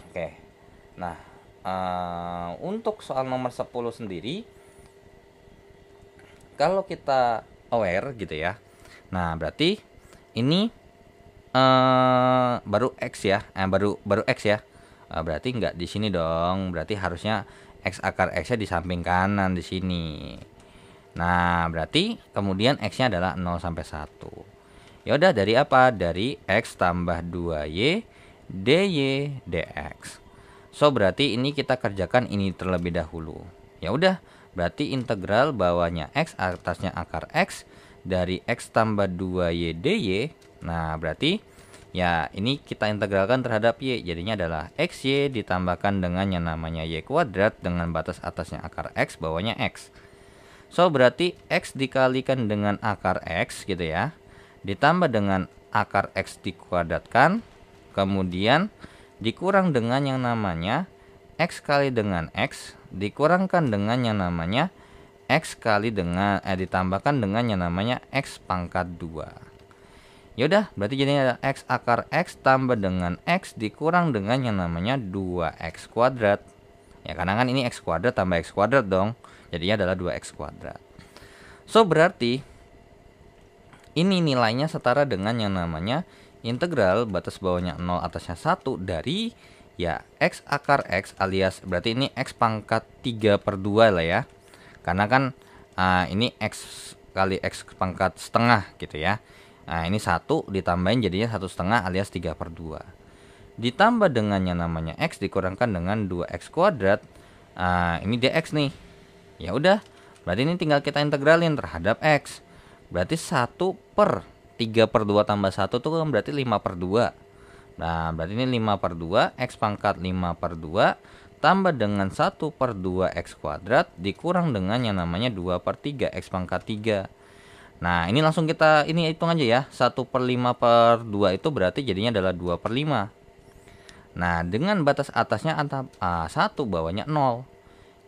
Oke, nah untuk soal nomor 10 sendiri, kalau kita aware gitu ya. Nah, berarti ini baru X ya, baru X ya. Berarti nggak di sini dong. Berarti harusnya X akar X-nya di samping kanan di sini. Nah, berarti kemudian X-nya adalah 0 sampai 1. Ya udah, dari apa? Dari X tambah 2Y dy dx. So, berarti ini kita kerjakan ini terlebih dahulu. Ya udah, berarti integral bawahnya X atasnya akar X dari X tambah 2Y dy. Nah, berarti ya ini kita integralkan terhadap Y. Jadinya adalah XY ditambahkan dengan yang namanya Y kuadrat dengan batas atasnya akar X, bawahnya X. So, berarti X dikalikan dengan akar X gitu ya. Ditambah dengan akar X dikuadratkan. Kemudian dikurang dengan yang namanya X kali dengan X. Dikurangkan dengan yang namanya X kali dengan ditambahkan dengan yang namanya X pangkat 2. Yaudah, berarti jadinya ada X akar X tambah dengan X dikurang dengan yang namanya 2X kuadrat. Ya, karena kan ini X kuadrat tambah X kuadrat dong. Jadinya adalah 2X kuadrat. So, berarti ini nilainya setara dengan yang namanya integral batas bawahnya 0 atasnya 1 dari ya X akar X alias berarti ini X pangkat 3/2 lah ya. Karena kan ini X kali X pangkat setengah gitu ya. Nah, ini 1 ditambahin jadinya 1/2 alias 3/2. Ditambah dengan yang namanya X dikurangkan dengan 2X kuadrat. Ini dx nih. Ya udah, berarti ini tinggal kita integralin terhadap X. Berarti 1/3/2 tambah 1 tuh kan berarti 5/2. Nah, berarti ini 5/2, X pangkat 5/2 tambah dengan 1/2 X kuadrat dikurang dengan yang namanya 2/3 X pangkat 3. Nah, ini langsung kita ini hitung aja ya. 1/5/2 itu berarti jadinya adalah 2/5. Nah, dengan batas atasnya 1, bawahnya 0.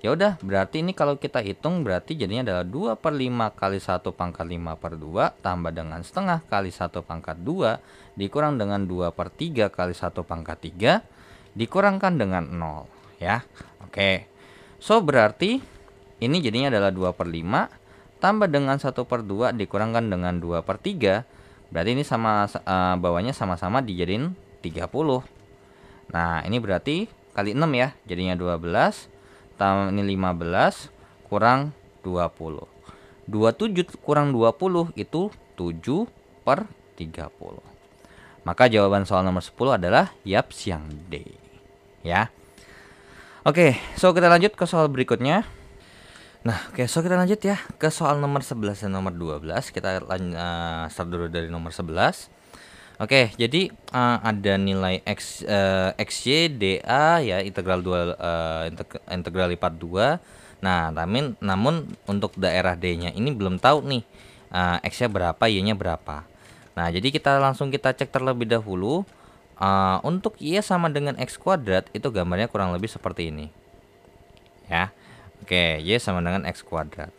Ya udah, berarti ini kalau kita hitung berarti jadinya adalah 2/5 kali 1/5/2 tambah dengan setengah kali 1/2 dikurang dengan 2/3 kali 1/3 dikurangkan dengan 0 ya. Oke. So berarti ini jadinya adalah 2/5 tambah dengan 1/2 dikurangkan dengan 2/3. Berarti ini sama bawahnya sama-sama dijadiin 30. Nah, ini berarti kali 6 ya. Jadinya 12 tambah ini 15 kurang 20. 27 kurang 20 itu 7/30. Maka jawaban soal nomor 10 adalah yaps yang D. Ya. Oke, so kita lanjut ke soal berikutnya. Nah, oke, so kita lanjut ya ke soal nomor 11 dan nomor 12. Kita start dulu dari nomor 11. Oke, jadi ada nilai XY DA ya, integral integral lipat 2. Nah, namun untuk daerah D-nya ini belum tahu nih X-nya berapa, Y-nya berapa. Nah, jadi kita cek terlebih dahulu. Untuk Y sama dengan X kuadrat itu gambarnya kurang lebih seperti ini. Ya. Oke, Y sama dengan X kuadrat.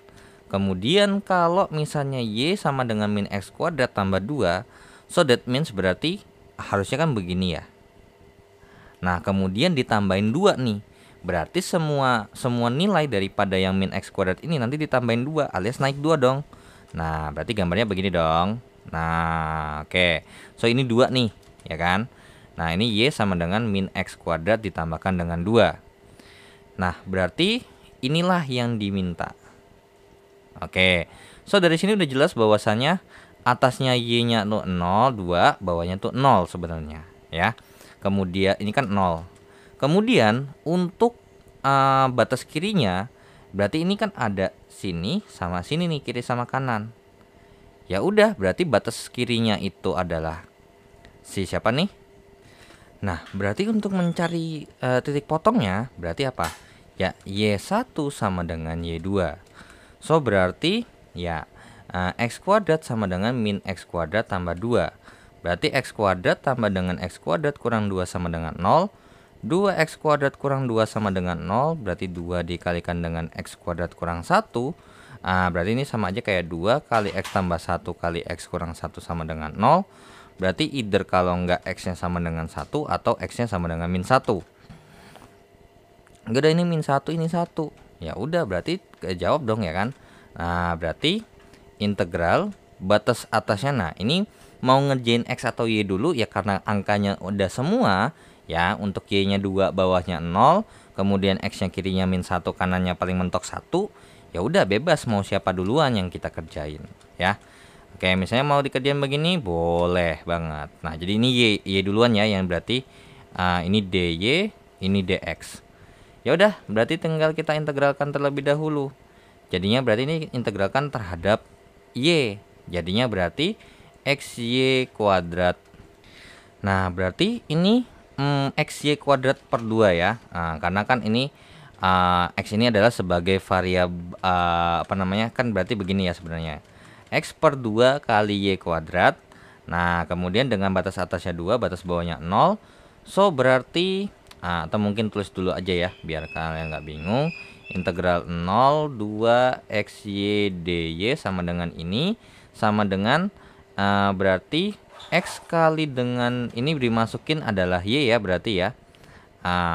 Kemudian kalau misalnya Y sama dengan min X kuadrat tambah 2, so that means berarti harusnya kan begini ya. Nah, kemudian ditambahin 2 nih. Berarti semua nilai daripada yang min X kuadrat ini nanti ditambahin 2 alias naik 2 dong. Nah, berarti gambarnya begini dong. Nah, oke. So ini 2 nih, ya kan? Nah, ini Y sama dengan min X kuadrat ditambahkan dengan 2. Nah, berarti inilah yang diminta. Oke. So dari sini udah jelas bahwasannya atasnya Y-nya tuh 0, 2, bawahnya tuh 0 sebenarnya, ya. Kemudian ini kan 0. Kemudian untuk batas kirinya berarti ini kan ada sini sama sini nih, kiri sama kanan. Ya udah, berarti batas kirinya itu adalah si siapa nih? Nah, berarti untuk mencari titik potongnya berarti apa? Ya, Y1 sama dengan Y2. So berarti ya X kuadrat sama dengan min X kuadrat tambah 2. Berarti X kuadrat tambah dengan X kuadrat kurang 2 sama dengan 0. 2X kuadrat kurang 2 sama dengan 0. Berarti 2 dikalikan dengan X kuadrat kurang 1. Berarti ini sama aja kayak 2 kali X tambah 1 kali X kurang 1 sama dengan 0. Berarti either kalau enggak X-nya sama dengan 1 atau X-nya sama dengan min 1. Enggak ada, ini min 1, ini 1. Ya udah, berarti kejawab dong ya kan. Nah, berarti integral batas atasnya, nah ini mau ngerjain X atau Y dulu ya, karena angkanya udah semua ya. Untuk Y nya 2, bawahnya 0, kemudian X nya kirinya min 1, kanannya paling mentok 1. Ya udah, bebas mau siapa duluan yang kita kerjain ya. Oke, misalnya mau dikerjain begini boleh banget. Nah, jadi ini Y duluan ya, yang berarti ini DY, ini DX. Ya udah, berarti tinggal kita integralkan terlebih dahulu. Jadinya berarti ini integralkan terhadap Y. Jadinya berarti XY kuadrat. Nah, berarti ini XY kuadrat per 2 ya. Karena kan ini X ini adalah sebagai variabel kan berarti begini ya sebenarnya. X per 2 kali Y kuadrat. Nah, kemudian dengan batas atasnya 2, batas bawahnya 0. So berarti atau mungkin tulis dulu aja ya biar kalian nggak bingung. Integral 0 2 XY dy sama dengan ini, sama dengan berarti X kali dengan ini dimasukin adalah Y ya berarti ya.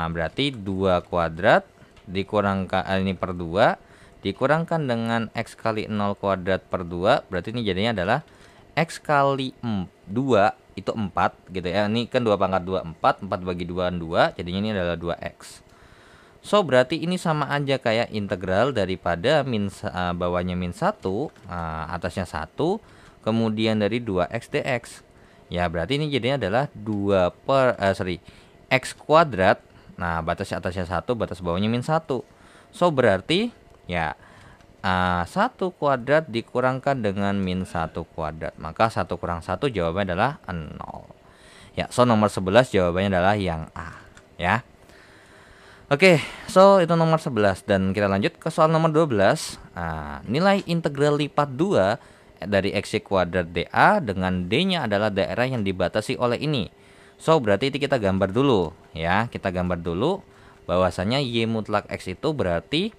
Berarti 2 kuadrat dikurangkan ini per 2 dikurangkan dengan X kali 0 kuadrat per 2. Berarti ini jadinya adalah X kali 2 itu 4 gitu ya. Ini kan 2 pangkat 2 4 bagi 2 2, jadinya ini adalah 2x. So berarti ini sama aja kayak integral daripada bawahnya min 1, atasnya 1, kemudian dari 2x dx. Ya berarti ini jadinya adalah x kuadrat. Nah, batas atasnya 1, batas bawahnya min 1. So berarti ya 1 kuadrat dikurangkan dengan min 1 kuadrat. Maka 1 kurang 1 jawabannya adalah 0. Ya, so nomor 11 jawabannya adalah yang A, ya. Oke, so itu nomor 11 dan kita lanjut ke soal nomor 12. Nilai integral lipat 2 dari x kuadrat dA dengan D-nya adalah daerah yang dibatasi oleh ini. So, berarti itu kita gambar dulu, ya. Kita gambar dulu bahwasanya Y mutlak X itu berarti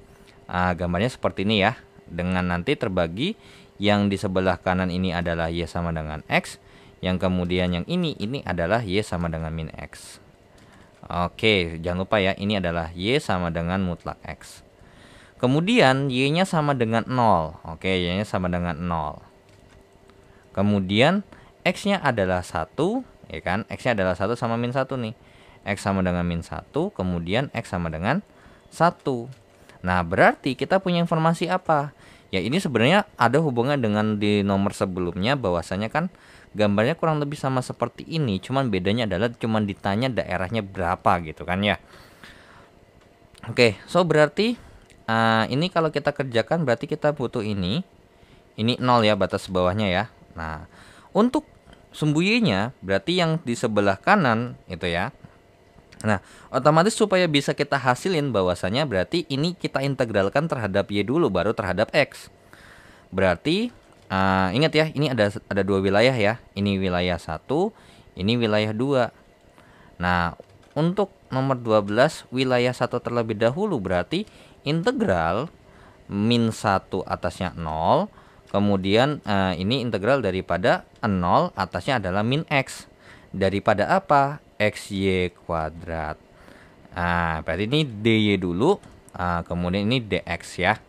gambarnya seperti ini ya. Dengan nanti terbagi yang di sebelah kanan ini adalah Y sama dengan X, yang kemudian yang ini adalah Y sama dengan min X. Oke, jangan lupa ya, ini adalah Y sama dengan mutlak X. Kemudian Y-nya sama dengan 0. Oke, Y-nya sama dengan 0. Kemudian X-nya adalah 1, ya kan? X-nya adalah 1 sama min 1 nih. X sama dengan min 1, kemudian X sama dengan 1. Nah, berarti kita punya informasi apa? Ya, ini sebenarnya ada hubungan dengan di nomor sebelumnya, bahwasanya kan gambarnya kurang lebih sama seperti ini, cuman bedanya adalah cuman ditanya daerahnya berapa gitu kan ya. Oke, so berarti ini kalau kita kerjakan berarti kita butuh ini 0 ya, batas bawahnya ya. Nah, untuk sumbu Y-nya berarti yang di sebelah kanan itu ya. Nah, otomatis supaya bisa kita hasilin bahwasanya berarti ini kita integralkan terhadap Y dulu baru terhadap X. Berarti ingat ya, ini ada dua wilayah ya. Ini wilayah 1, ini wilayah 2. Nah, untuk nomor 12 wilayah 1 terlebih dahulu berarti integral min 1 atasnya 0. Kemudian ini integral daripada 0 atasnya adalah min X. Daripada apa? XY kuadrat. Berarti ini DY dulu, kemudian ini DX ya.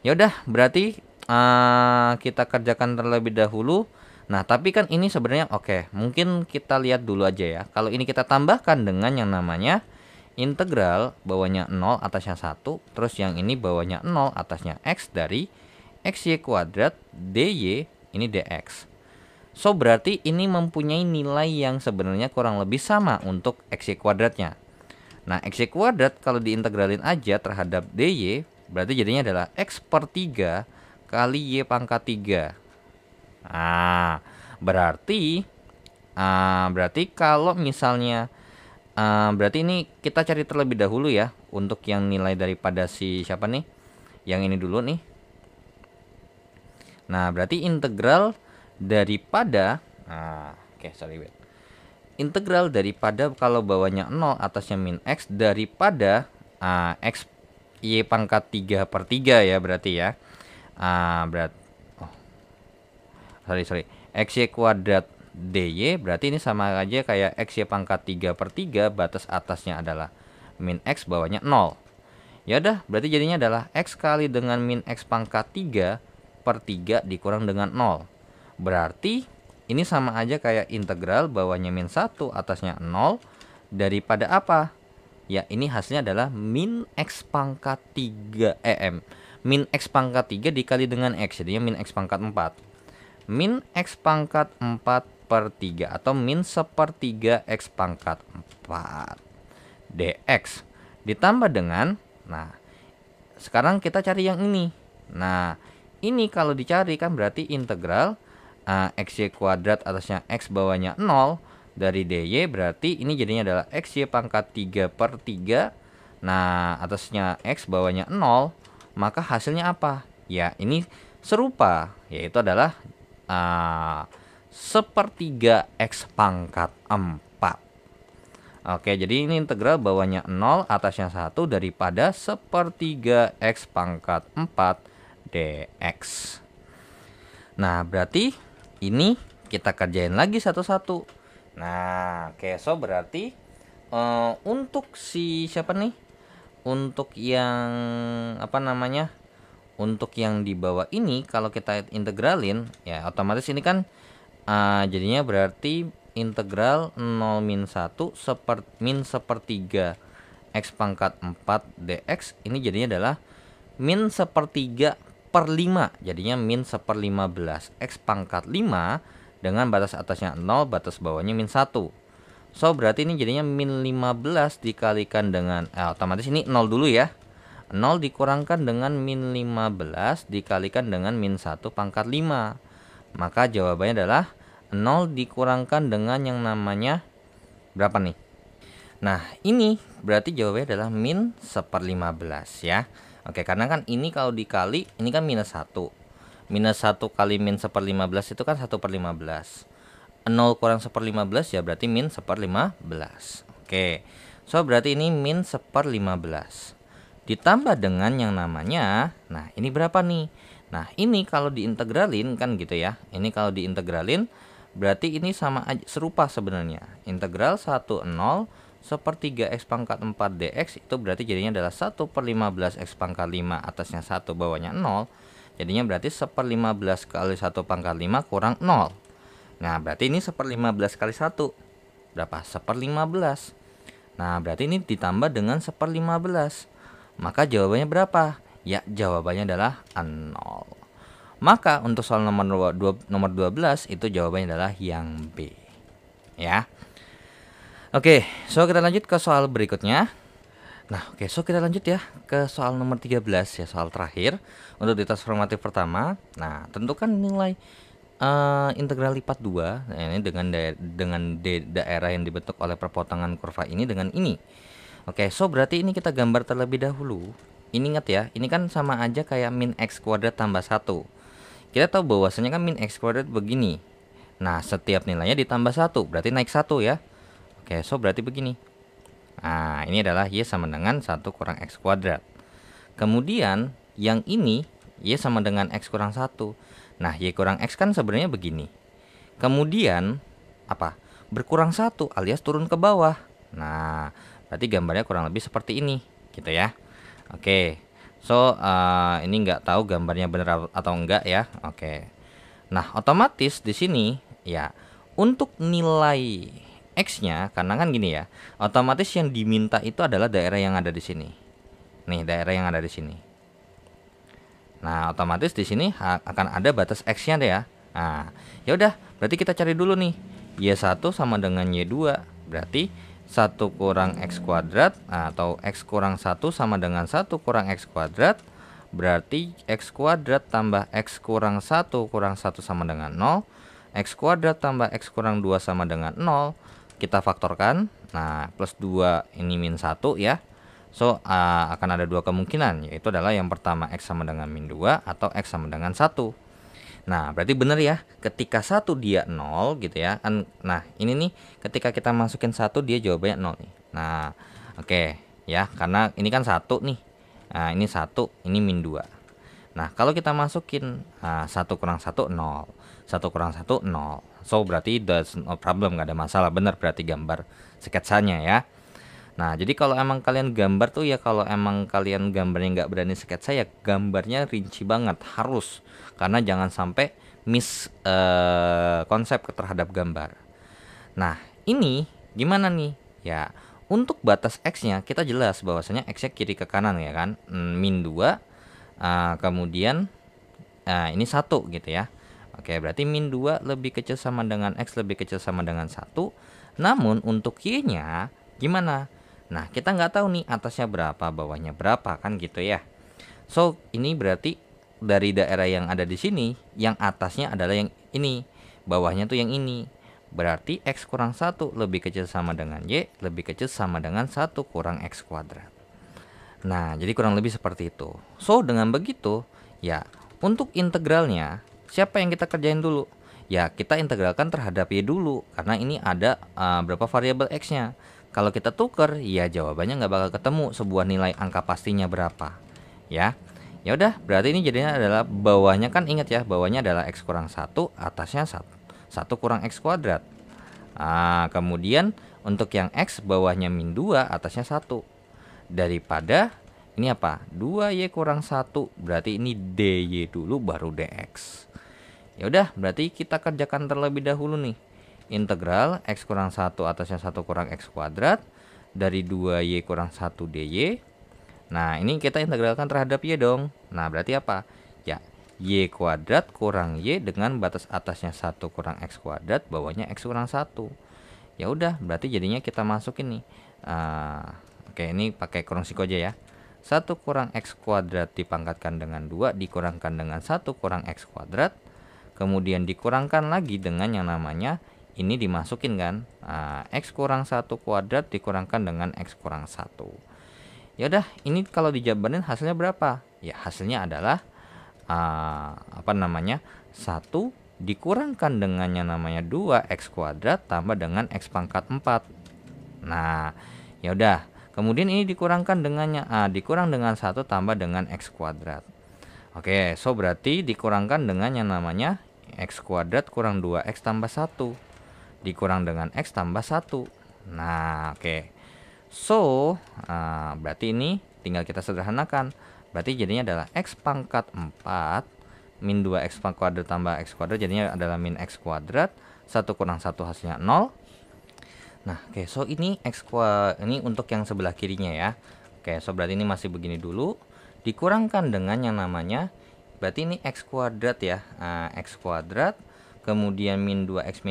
Ya udah, berarti kita kerjakan terlebih dahulu. Nah, tapi kan ini sebenarnya oke, mungkin kita lihat dulu aja ya. Kalau ini kita tambahkan dengan yang namanya integral bawahnya 0 atasnya 1, terus yang ini bawahnya 0 atasnya X dari XY kuadrat DY ini DX. So, berarti ini mempunyai nilai yang sebenarnya kurang lebih sama untuk XY kuadratnya. Nah, XY kuadrat kalau diintegralin aja terhadap DY, berarti jadinya adalah X per 3 kali Y pangkat 3. Berarti kalau misalnya berarti ini kita cari terlebih dahulu ya untuk yang nilai daripada si siapa nih? Yang ini dulu nih. Nah, berarti integral daripada integral daripada kalau bawahnya 0 atasnya min X daripada X Y pangkat 3 per 3 ya berarti ya. XY kuadrat DY berarti ini sama aja kayak XY pangkat 3 per 3, batas atasnya adalah min X, bawahnya 0. Ya udah, berarti jadinya adalah X kali dengan min X pangkat 3 per 3 dikurang dengan 0. Berarti ini sama aja kayak integral bawahnya min 1 atasnya 0 daripada apa? Ya, ini hasilnya adalah min X pangkat 3 min X pangkat 3 dikali dengan X, jadinya min X pangkat 4. Min X pangkat 4 per 3 atau min sepertiga X pangkat 4 dx ditambah dengan, nah sekarang kita cari yang ini. Nah, ini kalau dicari kan berarti integral XY kuadrat atasnya X bawahnya 0 dari DY, berarti ini jadinya adalah XY pangkat 3 per 3. Nah, atasnya X bawahnya 0, maka hasilnya apa? Ya, ini serupa, yaitu adalah sepertiga X pangkat 4. Oke, jadi ini integral bawahnya 0 atasnya 1 daripada sepertiga X pangkat 4 dx. Nah, berarti ini kita kerjain lagi satu-satu. Nah, oke, so berarti untuk si siapa nih? Untuk yang apa namanya? Untuk yang di bawah ini kalau kita integralin ya otomatis ini kan jadinya berarti integral 0 min 1 min sepertiga X pangkat 4 dx ini jadinya adalah min sepertiga per 5, jadinya min seper15 X pangkat 5 dengan batas atasnya 0, batas bawahnya min 1. So berarti ini jadinya min 15 dikalikan dengan otomatis ini 0 dulu ya, 0 dikurangkan dengan min 15 dikalikan dengan min 1 pangkat 5. Maka jawabannya adalah 0 dikurangkan dengan yang namanya berapa nih? Nah, ini berarti jawabannya adalah min 1/15 ya. Oke, karena kan ini kalau dikali, ini kan minus 1. Minus 1 kali min 1/15 itu kan 1/15. 0 kurang 1/15 ya berarti min 1/15. Oke, so berarti ini min 1/15. Ditambah dengan yang namanya, nah ini berapa nih? Nah ini kalau diintegralin kan gitu ya. Ini kalau diintegralin berarti ini sama aja, serupa sebenarnya. Integral 10 1/3 x pangkat 4 dx itu berarti jadinya adalah 1/15 x pangkat 5 atasnya 1 bawahnya 0. Jadinya berarti 1/15 kali 1 pangkat 5 kurang 0. Nah berarti ini 1/15 kali 1 berapa? 1/15. Nah berarti ini ditambah dengan 1/15. Maka jawabannya berapa? Ya, jawabannya adalah 0. Maka untuk soal nomor 12 itu jawabannya adalah yang B. Ya. Oke, so kita lanjut ke soal berikutnya. Nah, oke, so kita lanjut ya ke soal nomor 13 ya, soal terakhir untuk di tes formatif pertama. Nah, tentukan nilai integral lipat 2. Nah, ini dengan daerah yang dibentuk oleh perpotongan kurva ini dengan ini. Oke, so berarti ini kita gambar terlebih dahulu. Ini ingat ya, ini kan sama aja kayak min x kuadrat tambah 1. Kita tahu bahwasanya kan min x kuadrat begini. Nah, setiap nilainya ditambah 1, berarti naik 1 ya. Oke, so berarti begini. Nah, ini adalah y sama dengan 1 kurang x kuadrat. Kemudian, yang ini y sama dengan x kurang 1. Nah, y kurang x kan sebenarnya begini. Kemudian, apa? Berkurang 1 alias turun ke bawah. Nah, berarti gambarnya kurang lebih seperti ini, gitu ya. Oke, so ini nggak tahu gambarnya benar atau enggak ya. Oke, nah otomatis di sini ya untuk nilai x-nya, karena kan gini ya, otomatis yang diminta itu adalah daerah yang ada di sini. Nih daerah yang ada di sini. Nah otomatis di sini akan ada batas x-nya deh ya. Nah ya udah, berarti kita cari dulu nih y1 sama dengan y2, berarti 1 kurang x kuadrat atau x kurang 1 sama dengan 1 kurang x kuadrat, berarti x kuadrat tambah x kurang 1 kurang 1 sama dengan 0, x kuadrat tambah x kurang 2 sama dengan 0, kita faktorkan, nah plus 2 ini min 1 ya. So akan ada dua kemungkinan, yaitu adalah yang pertama x sama dengan min 2 atau x sama dengan 1. Nah, berarti benar ya, ketika 1 dia 0 gitu ya. Nah, ini nih ketika kita masukin 1 dia jawabannya 0 nih. Nah, oke ya, karena ini kan 1 nih. Nah, ini 1, ini min 2. Nah, kalau kita masukin 1 kurang 1 0, 1 kurang 1 0. So, berarti there's no problem, nggak ada masalah, benar berarti gambar sketsanya ya. Nah, jadi kalau emang kalian gambar tuh ya, kalau emang kalian gambarnya nggak berani sketsa ya, gambarnya rinci banget, harus. Karena jangan sampai miss konsep terhadap gambar. Nah, ini gimana nih? Ya, untuk batas x-nya kita jelas bahwasanya x-nya kiri ke kanan ya kan, min 2, kemudian ini 1 gitu ya. Oke, berarti min 2 lebih kecil sama dengan x lebih kecil sama dengan 1. Namun untuk y-nya gimana? Nah, kita nggak tahu nih atasnya berapa, bawahnya berapa kan gitu ya. So, ini berarti dari daerah yang ada di sini, yang atasnya adalah yang ini, bawahnya tuh yang ini. Berarti x kurang 1 lebih kecil sama dengan y lebih kecil sama dengan 1 kurang x kuadrat. Nah, jadi kurang lebih seperti itu. So, dengan begitu, ya, untuk integralnya, siapa yang kita kerjain dulu? Ya, kita integralkan terhadap y dulu, karena ini ada berapa variabel x-nya. Kalau kita tuker, ya jawabannya nggak bakal ketemu sebuah nilai angka pastinya berapa. Ya, ya udah, berarti ini jadinya adalah bawahnya kan, ingat ya, bawahnya adalah x kurang 1, atasnya 1 kurang x kuadrat. Kemudian untuk yang x bawahnya min 2, atasnya 1. Daripada ini apa? 2y kurang 1, berarti ini dy dulu baru dx. Ya udah, berarti kita kerjakan terlebih dahulu nih. Integral x kurang 1 atasnya 1 kurang x kuadrat dari 2y kurang 1 dy. Nah, ini kita integralkan terhadap y dong. Nah, berarti apa? Ya, y kuadrat kurang y dengan batas atasnya 1 kurang x kuadrat, bawahnya x kurang 1. Ya udah, berarti jadinya kita masukin nih. Oke, ini pakai kurung siku aja ya. 1 kurang x kuadrat dipangkatkan dengan 2 dikurangkan dengan 1 kurang x kuadrat. kemudian dikurangkan lagi dengan yang namanya ini dimasukin kan, X kurang 1 kuadrat dikurangkan dengan X kurang 1. Ya udah, ini kalau dijabarin hasilnya berapa? Ya hasilnya adalah 1 dikurangkan dengan yang namanya 2x kuadrat tambah dengan x pangkat 4. Nah, ya udah. Kemudian ini dikurangkan dengannya dikurang dengan 1 tambah dengan x kuadrat. Oke, so berarti dikurangkan dengan yang namanya x kuadrat kurang 2x tambah 1. Dikurang dengan x tambah 1. Nah, oke. So, berarti ini tinggal kita sederhanakan. Berarti jadinya adalah x pangkat 4 min 2x kuadrat tambah x kuadrat jadinya adalah min x kuadrat. 1 kurang 1 hasilnya 0. Nah, oke, so ini ini untuk yang sebelah kirinya ya. Oke, so berarti ini masih begini dulu. Dikurangkan dengan yang namanya, berarti ini x kuadrat ya. X kuadrat, kemudian min 2x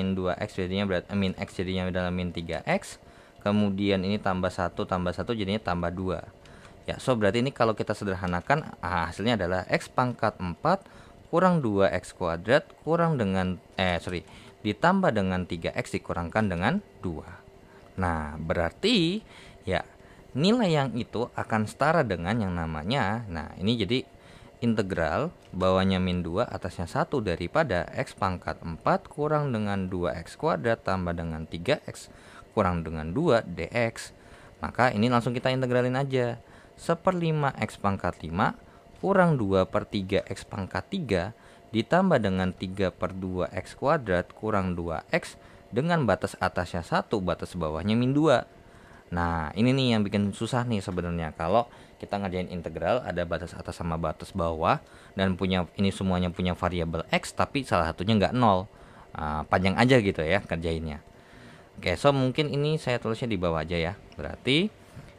jadinya berarti min x jadinya adalah min 3x. Kemudian ini tambah 1 jadinya tambah 2. Ya, so berarti ini kalau kita sederhanakan hasilnya adalah x pangkat 4 kurang 2x kuadrat kurang dengan ditambah dengan 3x dikurangkan dengan 2. Nah, berarti ya nilai yang itu akan setara dengan yang namanya, nah ini jadi integral bawahnya min 2 atasnya 1 daripada x pangkat 4 kurang dengan 2x kuadrat tambah dengan 3x kurang dengan 2 dx. Maka ini langsung kita integralin aja. 1/5 x pangkat 5 kurang 2/3 x pangkat 3 ditambah dengan 3/2 x kuadrat kurang 2x dengan batas atasnya 1, batas bawahnya min 2. Nah, ini nih yang bikin susah nih sebenarnya kalau kita ngerjain integral ada batas atas sama batas bawah dan ini semuanya punya variabel x tapi salah satunya nggak 0. Panjang aja gitu ya kerjainnya. Oke, so mungkin ini saya tulisnya di bawah aja ya. Berarti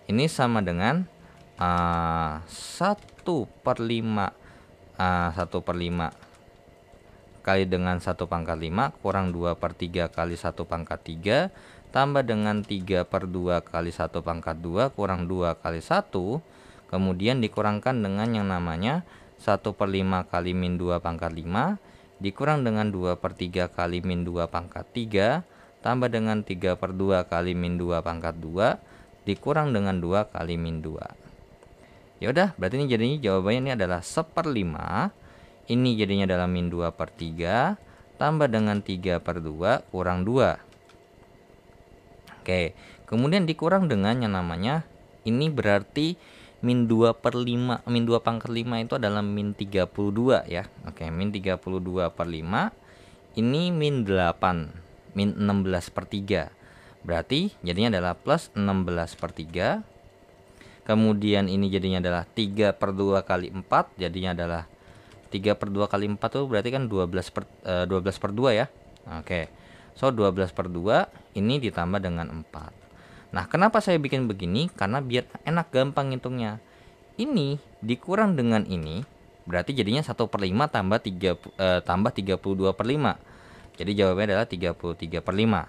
ini sama dengan 1/5 kali dengan 1 pangkat 5 kurang 2/3 kali 1 pangkat 3 tambah dengan 3/2 kali 1 pangkat 2 kurang 2 kali 1 kemudian dikurangkan dengan yang namanya 1/5 kali min 2 pangkat 5 dikurang dengan 2/3 kali min 2 pangkat 3 tambah dengan 3/2 kali min 2 pangkat 2 dikurang dengan 2 kali min 2. Ya udah, berarti ini jadinya jawabannya ini adalah 1/5. Ini jadinya adalah min 2/3 tambah dengan 3/2 kurang 2. Oke, kemudian dikurang dengan yang namanya ini berarti min 2/5, min 2 pangkat 5 itu adalah min 32 ya. Oke, min 32/5 ini min 8, min 16/3. Berarti jadinya adalah plus 16/3. Kemudian ini jadinya adalah 3/2 kali 4 jadinya adalah 3/2 kali 4 tuh berarti kan 12/2 ya. Oke. So 12/2 ini ditambah dengan 4. Nah, kenapa saya bikin begini? Karena biar enak gampang ngitungnya. Ini dikurang dengan ini berarti jadinya 1/5 tambah 32/5. Jadi jawabannya adalah 33/5.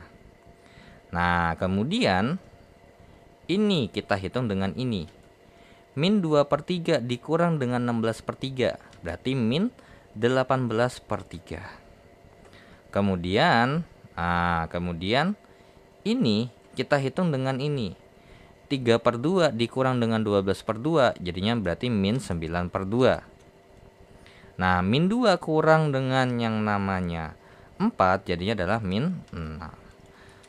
Nah, kemudian ini kita hitung dengan ini. Min 2/3 dikurang dengan 16/3. Berarti min 18/3. Kemudian ini kita hitung dengan ini. 3/2 dikurang dengan 12/2. Jadinya berarti min 9/2. Nah, min 2 kurang dengan yang namanya 4 jadinya adalah min 6.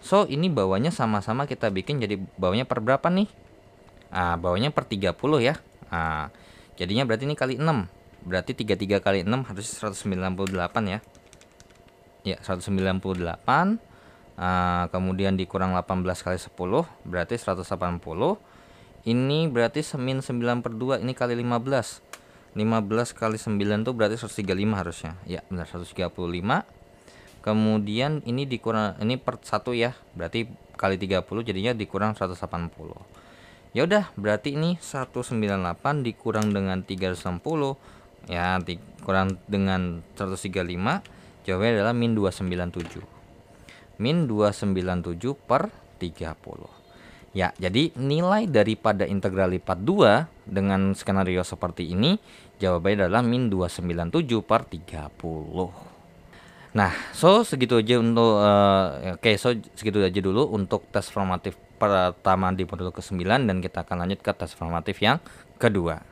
So, ini bawahnya sama-sama kita bikin jadi bawahnya per berapa nih? Bawahnya per 30 ya. Jadinya berarti ini kali 6. Berarti 33 kali 6 harus 198 ya. Ya, 198. Kemudian dikurang 18 kali 10 berarti 180. Ini berarti min 9/2 ini kali 15. 15 kali 9 tuh berarti 135 harusnya. Ya, benar 135. Kemudian ini dikurang ini per 1 ya. Berarti kali 30 jadinya dikurang 180. Ya udah, berarti ini 198 dikurang dengan 360 ya, dikurang dengan 135. Jawabannya adalah min 297. Min 297 per 30. Ya, jadi nilai daripada integral lipat 2 dengan skenario seperti ini jawabannya adalah min 297 per 30. Nah, segitu aja untuk segitu aja dulu untuk tes formatif pertama di modul ke-9 dan kita akan lanjut ke tes formatif yang kedua.